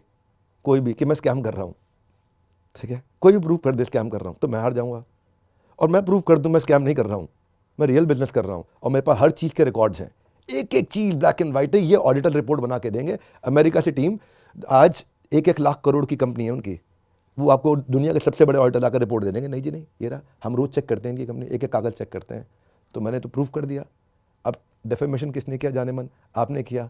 कोई भी कि मैं स्कैम कर रहा हूं, ठीक है, कोई भी प्रूव कर दे स्कैम कर रहा हूं, तो मैं हार जाऊंगा। और मैं प्रूव कर दूं मैं स्कैम नहीं कर रहा हूं, मैं रियल बिजनेस कर रहा हूं, और मेरे पास हर चीज के रिकॉर्ड्स हैं, एक एक चीज ब्लैक एंड व्हाइट है, ये ऑडिटर रिपोर्ट बना के देंगे। अमेरिका से टीम आज 1-1 लाख करोड़ की कंपनी है उनकी, वो आपको दुनिया के सबसे बड़े ऑडिटर लाकर रिपोर्ट दे देंगे, नहीं जी नहीं, ये रहा, हम रोज चेक करते हैं इनकी कंपनी, एक एक कागज चेक करते हैं। तो मैंने तो प्रूव कर दिया। अब डेफेमेशन किसने किया? जाने मन आपने किया।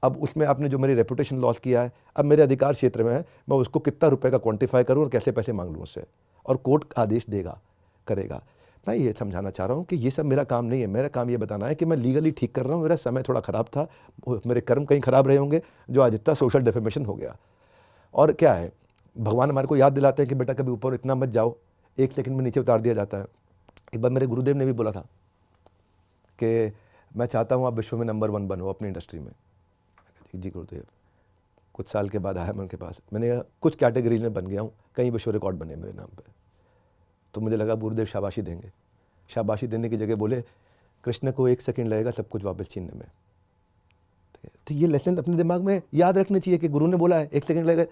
अब उसमें आपने जो मेरी रेपुटेशन लॉस किया है, अब मेरे अधिकार क्षेत्र में है, मैं उसको कितना रुपए का क्वांटिफाई करूं और कैसे पैसे मांग लूं उससे, और कोर्ट आदेश देगा, करेगा। मैं ये समझाना चाह रहा हूं कि ये सब मेरा काम नहीं है। मेरा काम ये बताना है कि मैं लीगली ठीक कर रहा हूं, मेरा समय थोड़ा खराब था, मेरे कर्म कहीं खराब रहे होंगे जो आज इतना सोशल डेफेमेशन हो गया। और क्या है, भगवान हमारे को याद दिलाते हैं कि बेटा कभी ऊपर इतना मत जाओ, 1 सेकंड में नीचे उतार दिया जाता है। एक बार मेरे गुरुदेव ने भी बोला था कि मैं चाहता हूँ आप विश्व में नंबर 1 बनो अपनी इंडस्ट्री में। जी गुरुदेव। कुछ साल के बाद आया मैं उनके पास, मैंने कुछ कैटेगरीज में बन गया हूँ, कई विश्व रिकॉर्ड बने मेरे नाम पे। तो मुझे लगा गुरुदेव शाबाशी देंगे। शाबाशी देने की जगह बोले कृष्ण को 1 सेकंड लगेगा सब कुछ वापस छीनने में। तो ये लेसन अपने दिमाग में याद रखने चाहिए कि गुरु ने बोला है 1 सेकंड लगेगा,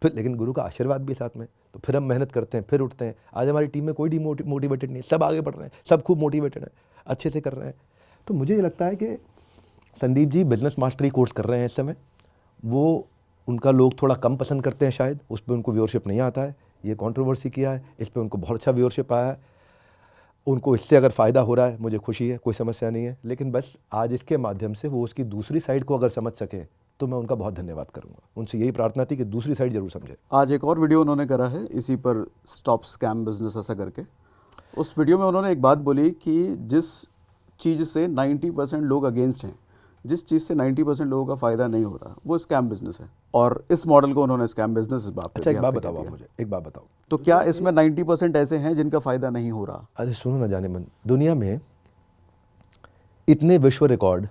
फिर लेकिन गुरु का आशीर्वाद भी साथ में, तो फिर हम मेहनत करते हैं, फिर उठते हैं। आज हमारी टीम में कोई डिमोटिवेटेड नहीं, सब आगे बढ़ रहे हैं, सब खूब मोटिवेटेड हैं, अच्छे से कर रहे हैं। तो मुझे ये लगता है कि Sandeep ji business mastery course कर रहे हैं इस समय, वो उनका लोग थोड़ा कम पसंद करते हैं शायद, उस पर उनको व्यूअरशिप नहीं आता है। ये कंट्रोवर्सी किया है, इस पर उनको बहुत अच्छा व्यूअरशिप आया है, उनको इससे अगर फ़ायदा हो रहा है मुझे खुशी है, कोई समस्या नहीं है। लेकिन बस आज इसके माध्यम से वो उसकी दूसरी साइड को अगर समझ सकें तो मैं उनका बहुत धन्यवाद करूंगा। उनसे यही प्रार्थना थी कि दूसरी साइड जरूर समझे। आज एक और वीडियो उन्होंने करा है इसी पर, स्टॉप स्कैम बिजनेस ऐसा करके। उस वीडियो में उन्होंने एक बात बोली कि जिस चीज़ से 90% लोग अगेंस्ट हैं, जिस चीज़ से 90% लोगों का फ़ायदा नहीं हो रहा, वो स्कैम बिजनेस है। और इस मॉडल को उन्होंने स्कैम बिजनेस इस बात पे अच्छा एक भी बात आपने बताओ कह आप दिया। मुझे, एक बात बताओ। तो क्या इसमें 90% ऐसे हैं जिनका फ़ायदा नहीं हो रहा? अरे सुनो ना जाने मन, दुनिया में इतने विश्व रिकॉर्ड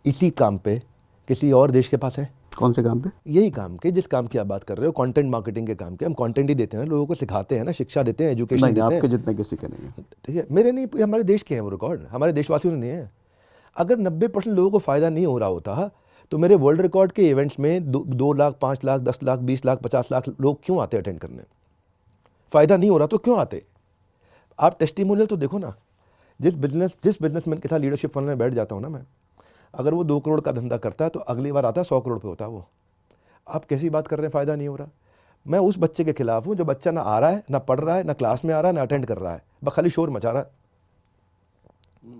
इसी काम पे किसी और देश के पास है? कौन से काम पे? यही काम के, जिस काम की आप बात कर रहे हो, कंटेंट मार्केटिंग के काम के। हम कंटेंट ही देते हैं ना, लोगों को सिखाते हैं ना, शिक्षा देते हैं, एजुकेशन नहीं, देते हैं। आपके जितने किसी के नहीं है। ठीक है, मेरे नहीं, हमारे देश के हैं वो रिकॉर्ड, हमारे देशवासियों ने नहीं है। अगर 90% लोगों को फ़ायदा नहीं हो रहा होता तो मेरे वर्ल्ड रिकॉर्ड के इवेंट्स में 2 लाख, 5 लाख, 10 लाख, 20 लाख, 50 लाख लोग क्यों आते अटेंड करने? फ़ायदा नहीं हो रहा तो क्यों आते? आप टेस्टिमोनियल तो देखो ना, जिस बिजनेसमैन के साथ लीडरशिप फंड में बैठ जाता हूँ ना मैं, अगर वो 2 करोड़ का धंधा करता है तो अगली बार आता है 100 करोड़ पे होता है वो। आप कैसी बात कर रहे हैं फ़ायदा नहीं हो रहा? मैं उस बच्चे के खिलाफ हूँ जो बच्चा ना आ रहा है, ना पढ़ रहा है, ना क्लास में आ रहा है, ना अटेंड कर रहा है, बस खाली शोर मचा रहा है।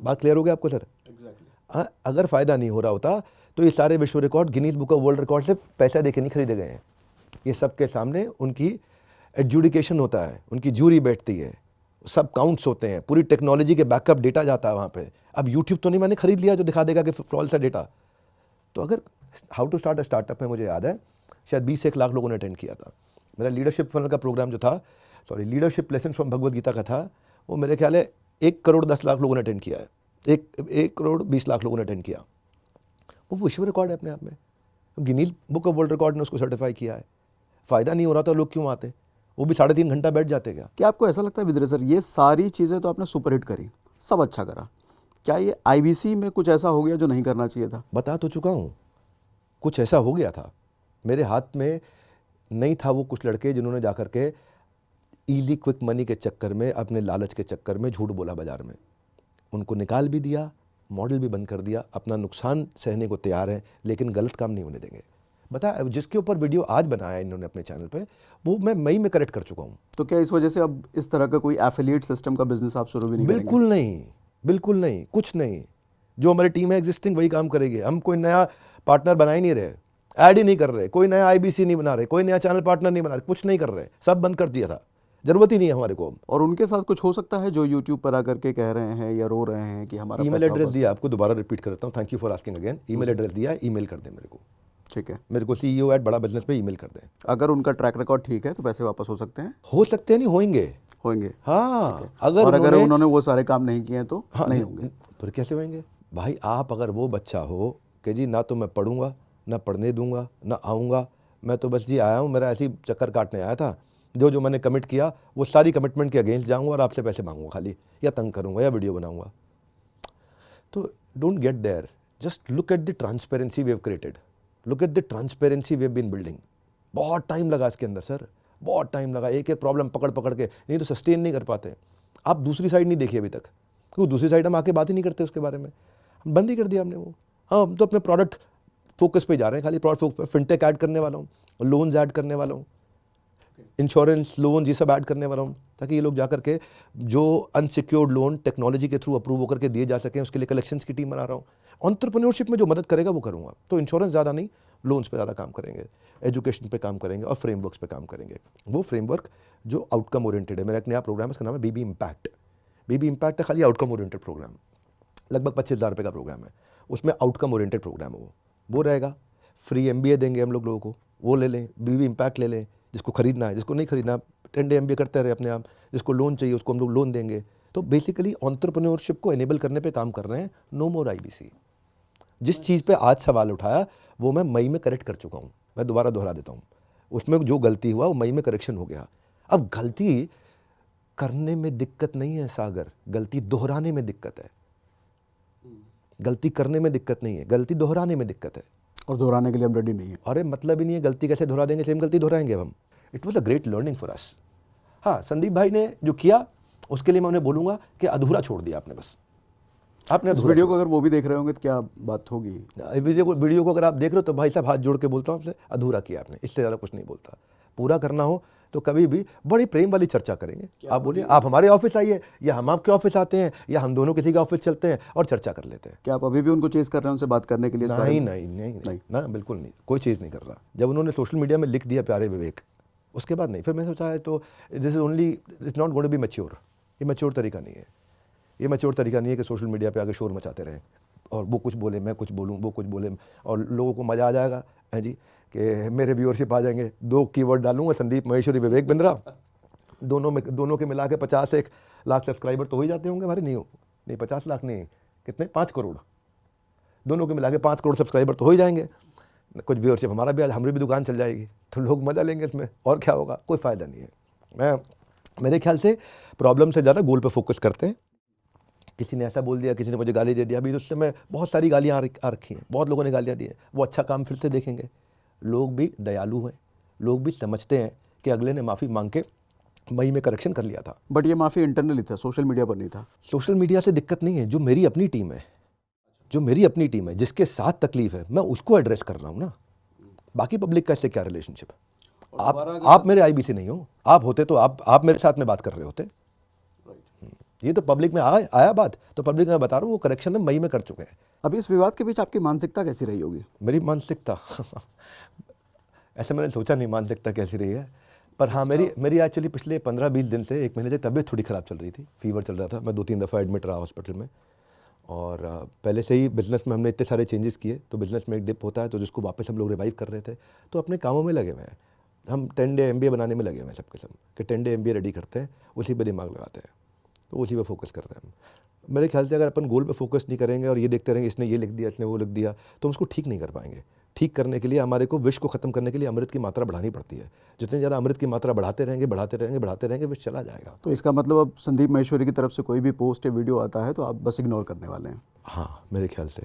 बात क्लियर हो गया आपको सर? हाँ, अगर फ़ायदा नहीं हो रहा होता तो ये सारे विश्व record Guinness book of world record से पैसा देके नहीं खरीदे गए हैं। ये सबके सामने उनकी एडजुडिकेशन होता है, उनकी जूरी बैठती है, सब काउंट्स होते हैं, पूरी टेक्नोलॉजी के बैकअप डेटा जाता है वहाँ पे। अब यूट्यूब तो नहीं मैंने खरीद लिया जो दिखा देगा कि फॉल्स है डेटा। तो अगर how to start a startup में मुझे याद है शायद 20 से 1 लाख लोगों ने अटेंड किया था। मेरा लीडरशिप फनल का प्रोग्राम जो था, sorry leadership lesson from Bhagavad Gita का था, वो मेरे ख्याल है 1 करोड़ 10 लाख लोगों ने अटेंड किया है। 1 करोड़ 20 लाख लोगों ने अटेंड किया। वो विश्व रिकॉर्ड है अपने आप में, Guinness book of world record ने उसको सर्टिफाई किया है। फ़ायदा नहीं हो रहा तो लोग क्यों आते? वो भी 3.5 घंटा बैठ जाते क्या? क्या आपको ऐसा लगता है विद्रे सर, ये सारी चीज़ें तो आपने सुपरहिट करी, सब अच्छा करा, क्या ये आईबीसी में कुछ ऐसा हो गया जो नहीं करना चाहिए था? बता तो चुका हूँ, कुछ ऐसा हो गया था। मेरे हाथ में नहीं था वो कुछ लड़के जिन्होंने जाकर के ईजी क्विक मनी के चक्कर में, अपने लालच के चक्कर में झूठ बोला बाजार में। उनको निकाल भी दिया, मॉडल भी बंद कर दिया, अपना नुकसान सहने को तैयार हैं, लेकिन गलत काम नहीं होने देंगे। बता, जिसके ऊपर वीडियो आज बनाया इन्होंने अपने चैनल पे, वो मैं मई में करेक्ट कर चुका हूँ। तो क्या इस वजह से अब इस तरह का कोई एफिलिएट सिस्टम का बिजनेस आप शुरू भी नहीं करेंगे? बिल्कुल नहीं, बिल्कुल नहीं, कुछ नहीं। जो हमारी टीम है एग्जिस्टिंग वही काम करेगी। हम कोई नया पार्टनर बना ही नहीं रहे, ऐड ही नहीं कर रहे, कोई नया आईबीसी नहीं बना रहे, कोई नया चैनल पार्टनर नहीं बना रहे, कुछ नहीं कर रहे, सब बंद कर दिया था, जरूरत ही नहीं है हमारे को। और उनके साथ कुछ हो सकता है जो यूट्यूब पर आकर के कह रहे हैं या रो रहे हैं कि हमारा ईमेल पैसा एड्रेस वापस- दिया, आपको दोबारा रिपीट करता हूँ, thank you for asking again. Email address दिया है, ईमेल कर दें मेरे को, ठीक है। मेरे को CEO@badabusiness पे ईमेल कर दें। अगर उनका ट्रैक रिकॉर्ड ठीक है तो पैसे वापस हो सकते हैं, हो सकते हैं, नहीं होंगे। होंगे। हाँ, और अगर उन्होंने वो सारे काम नहीं किए तो हाँ, नहीं होंगे। फिर कैसे होंगे भाई? आप अगर वो बच्चा हो कि जी ना तो मैं पढ़ूंगा, ना पढ़ने दूंगा, ना आऊँगा, मैं तो बस जी आया हूँ, मेरा ऐसी चक्कर काटने आया था, जो मैंने कमिट किया वो सारी कमिटमेंट के अगेंस्ट जाऊँगा और आपसे पैसे मांगूंगा खाली, या तंग करूँगा, या वीडियो बनाऊँगा। तो don't get there, just look at the transparency we have created, look at the transparency we have been building. बहुत टाइम लगा इसके अंदर सर, बहुत टाइम लगा, एक एक प्रॉब्लम पकड़ पकड़ के, नहीं तो सस्टेन नहीं कर पाते। आप दूसरी साइड नहीं देखिए अभी तक, क्योंकि दूसरी साइड हम आके बात ही नहीं करते उसके बारे में, बंद ही कर दिया हमने वो। हाँ, हम तो अपने प्रोडक्ट फोकस पे जा रहे हैं, खाली प्रोडक्ट फोकस पे। फिनटेक ऐड करने वाला हूँ, लोन्स ऐड करने वाला हूँ, इंश्योरेंस लोन ये सब ऐड करने वाला हूँ, ताकि ये लोग जाकर के जो अनसिक्योर्ड लोन टेक्नोलॉजी के थ्रू अप्रूव होकर के दिए जा सकें, उसके लिए कलेक्शंस की टीम बना रहा हूँ। एंटरप्रेन्योरशिप में जो मदद करेगा वो करूँगा। तो इंश्योरेंस ज़्यादा नहीं, लोन्स पे ज़्यादा काम करेंगे, एजुकेशन पे काम करेंगे और फ्रेमवर्क्स पे काम करेंगे। वो फ्रेमवर्क जो आउटकम ओरिएंटेड है। मेरा एक नया प्रोग्राम है, उसका नाम है बीबी इम्पैक्ट। बीबी इम्पैक्ट है खाली आउटकम ओरिएंटेड प्रोग्राम, लगभग 25,000 रुपये का प्रोग्राम है। उसमें आउटकम ओरिएंटेड प्रोग्राम है, वो रहेगा। फ्री MBA देंगे हम लोगों को, वो ले लें, बीबी इम्पैक्ट ले लें। जिसको खरीदना है, जिसको नहीं खरीदना 10 डे MBA करते रहे अपने आप। जिसको लोन चाहिए उसको हम लोग लोन देंगे। तो बेसिकली एंटरप्रेन्योरशिप को एनेबल करने पे काम कर रहे हैं। नो मोर IBC। जिस चीज़ पे आज सवाल उठाया वो मैं मई में करेक्ट कर चुका हूँ, मैं दोबारा दोहरा देता हूँ। उसमें जो गलती हुआ वो मई में करेक्शन हो गया। अब गलती करने में दिक्कत नहीं है सागर, गलती दोहराने में दिक्कत है। गलती करने में दिक्कत नहीं है, गलती दोहराने में दिक्कत है। और दोहराने के लिए हम रेडी नहीं है। अरे मतलब ही नहीं है, गलती कैसे दोहरा देंगे? सेम गलती दोहराएंगे हम। It was a great learning for us. हाँ, संदीप भाई ने जो किया उसके लिए मैं उन्हें बोलूँगा कि अधूरा छोड़ दिया आपने, बस आपने इस अधूरा वीडियो को अगर वो भी देख रहे होंगे तो क्या बात होगी? वीडियो को अगर आप देख रहे हो तो भाई साहब हाथ जोड़ के बोलता हूँ आपसे, अधूरा किया आपने, इससे ज़्यादा कुछ नहीं बोलता। पूरा करना हो तो कभी भी बड़ी प्रेम वाली चर्चा करेंगे। आप बोलिए, आप हमारे ऑफिस आइए या हम आपके ऑफिस आते हैं या हम दोनों किसी के ऑफिस चलते हैं और चर्चा कर लेते हैं। क्या आप अभी भी उनको चेज कर रहे हैं उनसे बात करने के लिए इस बारे नहीं में? नहीं नहीं नहीं ना, बिल्कुल नहीं, कोई चीज़ नहीं कर रहा। जब उन्होंने सोशल मीडिया में लिख दिया प्यारे विवेक, उसके बाद नहीं। फिर मैं सोचा है तो this is only, it's not going to be mature. ये मैच्योर तरीका नहीं है, ये मैच्योर तरीका नहीं है कि सोशल मीडिया पे आके शोर मचाते रहें और वो कुछ बोले मैं कुछ बोलूँ, वो कुछ बोले और लोगों को मज़ा आ जाएगा है जी कि मेरे व्यूअरशिप आ जाएंगे। 2 कीवर्ड डालूंगा, संदीप महेश्वरी, विवेक बिंद्रा, दोनों के मिला के 50 से 1 लाख सब्सक्राइबर तो हो ही जाते होंगे हमारे। नहीं 50 लाख नहीं, कितने, 5 करोड़, दोनों के मिला के 5 करोड़ सब्सक्राइबर तो हो ही जाएंगे। कुछ व्यूअरशिप हमारा भी, आज हमारी भी दुकान चल जाएगी, तो लोग मज़ा लेंगे इसमें, और क्या होगा? कोई फ़ायदा नहीं है। मेरे ख्याल से प्रॉब्लम से ज़्यादा गोल पे फोकस करते हैं। किसी ने ऐसा बोल दिया, किसी ने मुझे गाली दे दिया, अभी उस समय बहुत सारी गालियाँ आ रखी हैं, बहुत लोगों ने गालियाँ दी हैं। वो अच्छा काम फिर से देखेंगे। लोग भी दयालु हैं, लोग भी समझते हैं कि अगले ने माफ़ी मांग के मई में करेक्शन कर लिया था। बट ये माफ़ी इंटरनली था, सोशल मीडिया पर नहीं था। सोशल मीडिया से दिक्कत नहीं है, जो मेरी अपनी टीम है, जो मेरी अपनी टीम है, जिसके साथ तकलीफ है, मैं उसको एड्रेस कर रहा हूँ ना। बाकी पब्लिक का इससे क्या रिलेशनशिप? आप मेरे IBC नहीं हो, आप होते तो आप मेरे साथ में बात कर रहे होते। ये तो पब्लिक में आया बात, तो पब्लिक में बता रहा हूँ वो करेक्शन मई में कर चुके हैं। अभी इस विवाद के बीच आपकी मानसिकता कैसी रही होगी? मेरी मानसिकता ऐसे मैंने सोचा नहीं मानसिकता कैसी रही है। पर हाँ, मेरी एक्चुअली पिछले 15-20 दिन से 1 महीने से तबीयत थोड़ी ख़राब चल रही थी, फीवर चल रहा था, मैं 2-3 दफ़ा एडमिट रहा हॉस्पिटल में। और पहले से ही बिज़नेस में हमने इतने सारे चेंजेस किए, तो बिज़नेस में एक डिप होता है, तो जिसको वापस हम लोग रिवाइव कर रहे थे, तो अपने कामों में लगे हुए हैं। हम 10 डे MBA बनाने में लगे हुए हैं सबके सब, कि 10 डे MBA रेडी करते हैं, उसी पे दिमाग लगाते हैं, तो उसी पे फोकस कर रहे हैं हम। मेरे ख्याल से अगर अपन गोल पे फोकस नहीं करेंगे और ये देखते रहेंगे इसने ये लिख दिया, इसने वो लिख दिया, तो हम उसको ठीक नहीं कर पाएंगे। ठीक करने के लिए हमारे को विष को ख़त्म करने के लिए अमृत की मात्रा बढ़ानी पड़ती है। जितनी ज़्यादा अमृत की मात्रा बढ़ाते रहेंगे विष चला जाएगा। तो इसका मतलब अब संदीप माहेश्वरी की तरफ से कोई भी पोस्ट या वीडियो आता है तो आप बस इग्नोर करने वाले हैं? हाँ, मेरे ख्याल से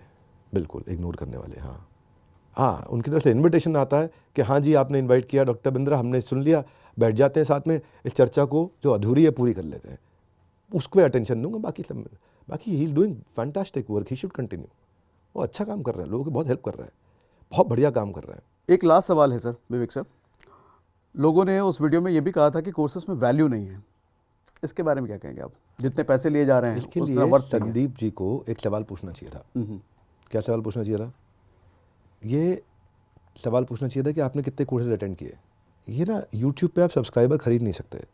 बिल्कुल इग्नोर करने वाले। हाँ, उनकी तरफ से इन्विटेशन आता है कि हाँ जी आपने इन्वाइट किया डॉक्टर बिंद्रा, हमने सुन लिया, बैठ जाते हैं साथ में, इस चर्चा को जो अधूरी है पूरी कर लेते हैं, उसको अटेंशन दूंगा। बाकी he is doing fantastic work, he should continue. वो अच्छा काम कर रहा है, लोगों की बहुत हेल्प कर रहा है, बहुत बढ़िया काम कर रहा है। एक लास्ट सवाल है सर, विवेक सर, लोगों ने उस वीडियो में ये भी कहा था कि कोर्सेस में वैल्यू नहीं है, इसके बारे में क्या कहेंगे आप? जितने पैसे लिए जा रहे हैं इसके उतना लिए वर्थ नहीं है। संदीप जी को एक सवाल पूछना चाहिए था। क्या सवाल पूछना चाहिए था? ये सवाल पूछना चाहिए था कि आपने कितने कोर्सेज अटेंड किए। ये ना यूट्यूब पे आप सब्सक्राइबर खरीद नहीं सकते,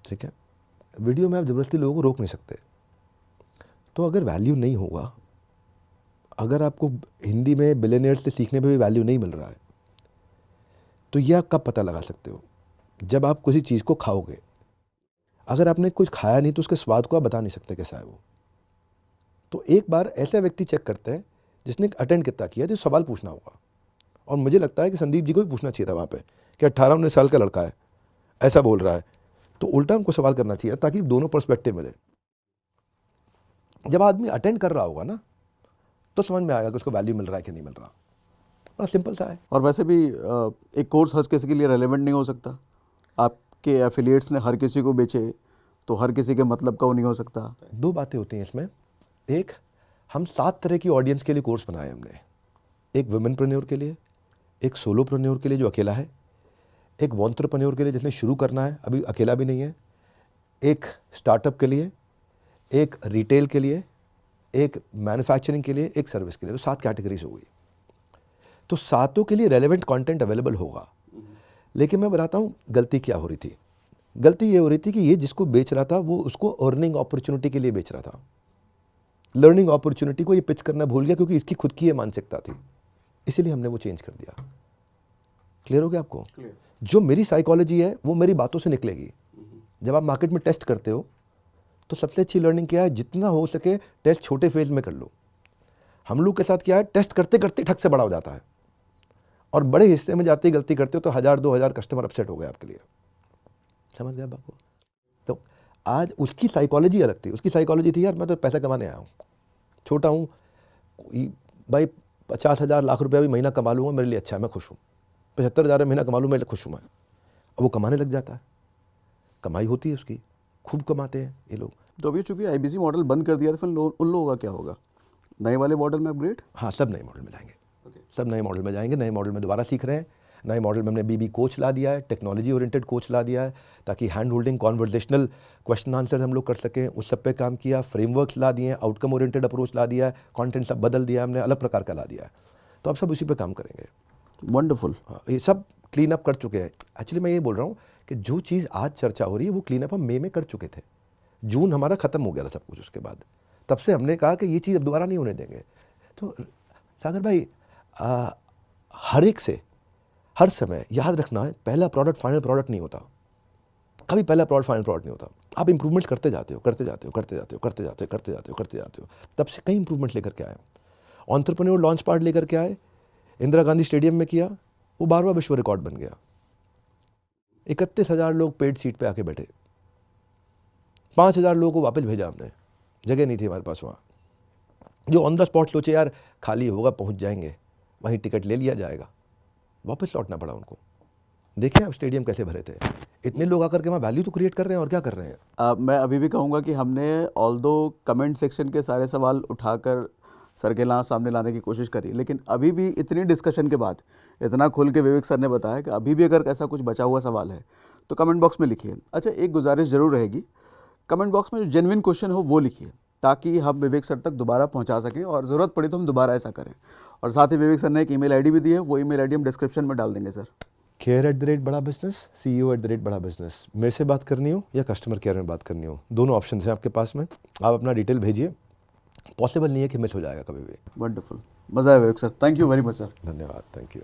ठीक है? वीडियो में आप ज़बरदस्ती लोगों को रोक नहीं सकते। तो अगर वैल्यू नहीं होगा, अगर आपको हिंदी में बिलियनियर्स से सीखने पे भी वैल्यू नहीं मिल रहा है, तो ये आप कब पता लगा सकते हो? जब आप किसी चीज़ को खाओगे। अगर आपने कुछ खाया नहीं तो उसके स्वाद को आप बता नहीं सकते कैसा है वो। तो एक बार ऐसा व्यक्ति चेक करते हैं जिसने अटेंड कितना किया, जो सवाल पूछना होगा। और मुझे लगता है कि संदीप जी को भी पूछना चाहिए था वहाँ पे कि 18-19 साल का लड़का है, ऐसा बोल रहा है, तो उल्टा हमको सवाल करना चाहिए ताकि दोनों पर्सपेक्टिव मिले। जब आदमी अटेंड कर रहा होगा ना, तो समझ में आएगा कि उसको वैल्यू मिल रहा है कि नहीं मिल रहा। बड़ा सिंपल सा है। और वैसे भी एक कोर्स हर किसी के लिए रेलेवेंट नहीं हो सकता। आपके एफिलिएट्स ने हर किसी को बेचे तो हर किसी के मतलब का वो नहीं हो सकता। 2 बातें होती हैं इसमें। एक, हम 7 तरह की ऑडियंस के लिए कोर्स बनाए हमने। एक वुमेनप्रेन्योर के लिए, एक सोलोप्रेन्योर के लिए जो अकेला है, एक वॉन्ट्रप्रेन्योर के लिए जिसने शुरू करना है, अभी अकेला भी नहीं है, एक स्टार्टअप के लिए, एक रिटेल के लिए, एक मैन्युफैक्चरिंग के लिए, एक सर्विस के लिए। तो 7 कैटेगरीज हो गई। तो 7 के लिए रेलेवेंट कंटेंट अवेलेबल होगा। लेकिन मैं बताता हूँ गलती क्या हो रही थी। गलती ये हो रही थी कि ये जिसको बेच रहा था वो उसको अर्निंग अपॉर्चुनिटी के लिए बेच रहा था। लर्निंग अपॉर्चुनिटी को ये पिच करना भूल गया, क्योंकि इसकी खुद की ये मानसिकता थी, इसीलिए हमने वो चेंज कर दिया। क्लियर हो गया आपको? जो मेरी साइकोलॉजी है वो मेरी बातों से निकलेगी। जब आप मार्केट में टेस्ट करते हो तो सबसे अच्छी लर्निंग क्या है? जितना हो सके टेस्ट छोटे फेज में कर लो। हम लोग के साथ क्या है, टेस्ट करते करते ठग से बड़ा हो जाता है, और बड़े हिस्से में जाते ही गलती करते हो तो 1000-2000 कस्टमर अपसेट हो गए आपके लिए। समझ गया बात को? तो आज उसकी साइकोलॉजी अलग थी। उसकी साइकोलॉजी थी यार मैं तो पैसा कमाने आया हूँ, छोटा हूँ भाई, 50,000 लाख रुपया भी महीना कमा लूँगा मेरे लिए अच्छा है, मैं खुश हूँ। 75,000 महीना कमा लूँ मेरे लिए खुश हूँ मैं। अब वो कमाने लग जाता है, कमाई होती है उसकी, खूब कमाते हैं ये लोग। तो अभी चूंकि IBC मॉडल बंद कर दिया तो फिर उन लोगों का क्या होगा? नए वाले मॉडल में अपग्रेड? हाँ, सब नए मॉडल में जाएंगे। सब नए मॉडल में जाएंगे। नए मॉडल में दोबारा सीख रहे हैं। नए मॉडल में हमने BB कोच ला दिया है, टेक्नोलॉजी ओरिएंटेड कोच ला दिया है, ताकि hand holding conversational question answer हम लोग कर सकें। उस सब पे काम किया। फ्रेमवर्क्स ला दिए हैं, आउटकम ओरिएंटेड अप्रोच ला दिया है, कंटेंट सब बदल दिया हमने, अलग प्रकार का ला दिया है। तो अब सब उसी पे काम करेंगे। वंडरफुल। हाँ, ये सब क्लीन अप कर चुके हैं। एक्चुअली मैं ये बोल रहा हूँ कि जो चीज़ आज चर्चा हो रही है वो क्लीन अप हम मई में कर चुके थे। जून हमारा ख़त्म हो गया था सब कुछ। उसके बाद तब से हमने कहा कि ये चीज़ अब दोबारा नहीं होने देंगे। तो सागर भाई, हर एक से हर समय याद रखना है, पहला प्रोडक्ट फाइनल प्रोडक्ट नहीं होता। कभी पहला प्रोडक्ट फाइनल प्रोडक्ट नहीं होता। आप इंप्रूवमेंट करते जाते हो। तब से कई इंप्रूवमेंट लेकर के आए। एंटरप्रेन्योर लॉन्च पार्ट लेकर के आए, इंदिरा गांधी स्टेडियम में किया, वो 12वां विश्व रिकॉर्ड बन गया। 31,000 लोग पेड सीट पे आके बैठे। 5,000 लोगों को वापस भेजा हमने, जगह नहीं थी हमारे पास वहाँ। जो ऑन द स्पॉट सोचे यार खाली होगा पहुँच जाएंगे, वहीं टिकट ले लिया जाएगा, वापस लौटना पड़ा उनको। देखें आप स्टेडियम कैसे भरे थे। इतने लोग आकर के वहाँ वैल्यू तो क्रिएट कर रहे हैं, और क्या कर रहे हैं। मैं अभी भी कहूँगा कि हमने ऑल्दो कमेंट सेक्शन के सारे सवाल उठाकर सर के सामने लाने की कोशिश करी, लेकिन अभी भी इतनी डिस्कशन के बाद, इतना खुल के विवेक सर ने बताया कि अभी भी अगर ऐसा कुछ बचा हुआ सवाल है तो कमेंट बॉक्स में लिखिए। अच्छा, एक गुजारिश ज़रूर रहेगी, कमेंट बॉक्स में जो जेन्युइन क्वेश्चन हो वो लिखिए, ताकि हम विवेक सर तक दोबारा पहुंचा सकें, और ज़रूरत पड़ी तो हम दोबारा ऐसा करें। और साथ ही विवेक सर ने एक ईमेल आईडी भी दी है, वो ईमेल आईडी हम डिस्क्रिप्शन में डाल देंगे सर। care@बड़ा बिजनेस, CEO@बड़ा बिजनेस। मेरे से बात करनी हो या कस्टमर केयर में बात करनी हो, दोनों ऑप्शन हैं आपके पास में। आप अपना डिटेल भेजिए, पॉसिबल नहीं है कि मिस हो जाएगा कभी भी। वंडरफुल, मज़ा आया Vivek sir, thank you very much sir. धन्यवाद, थैंक यू।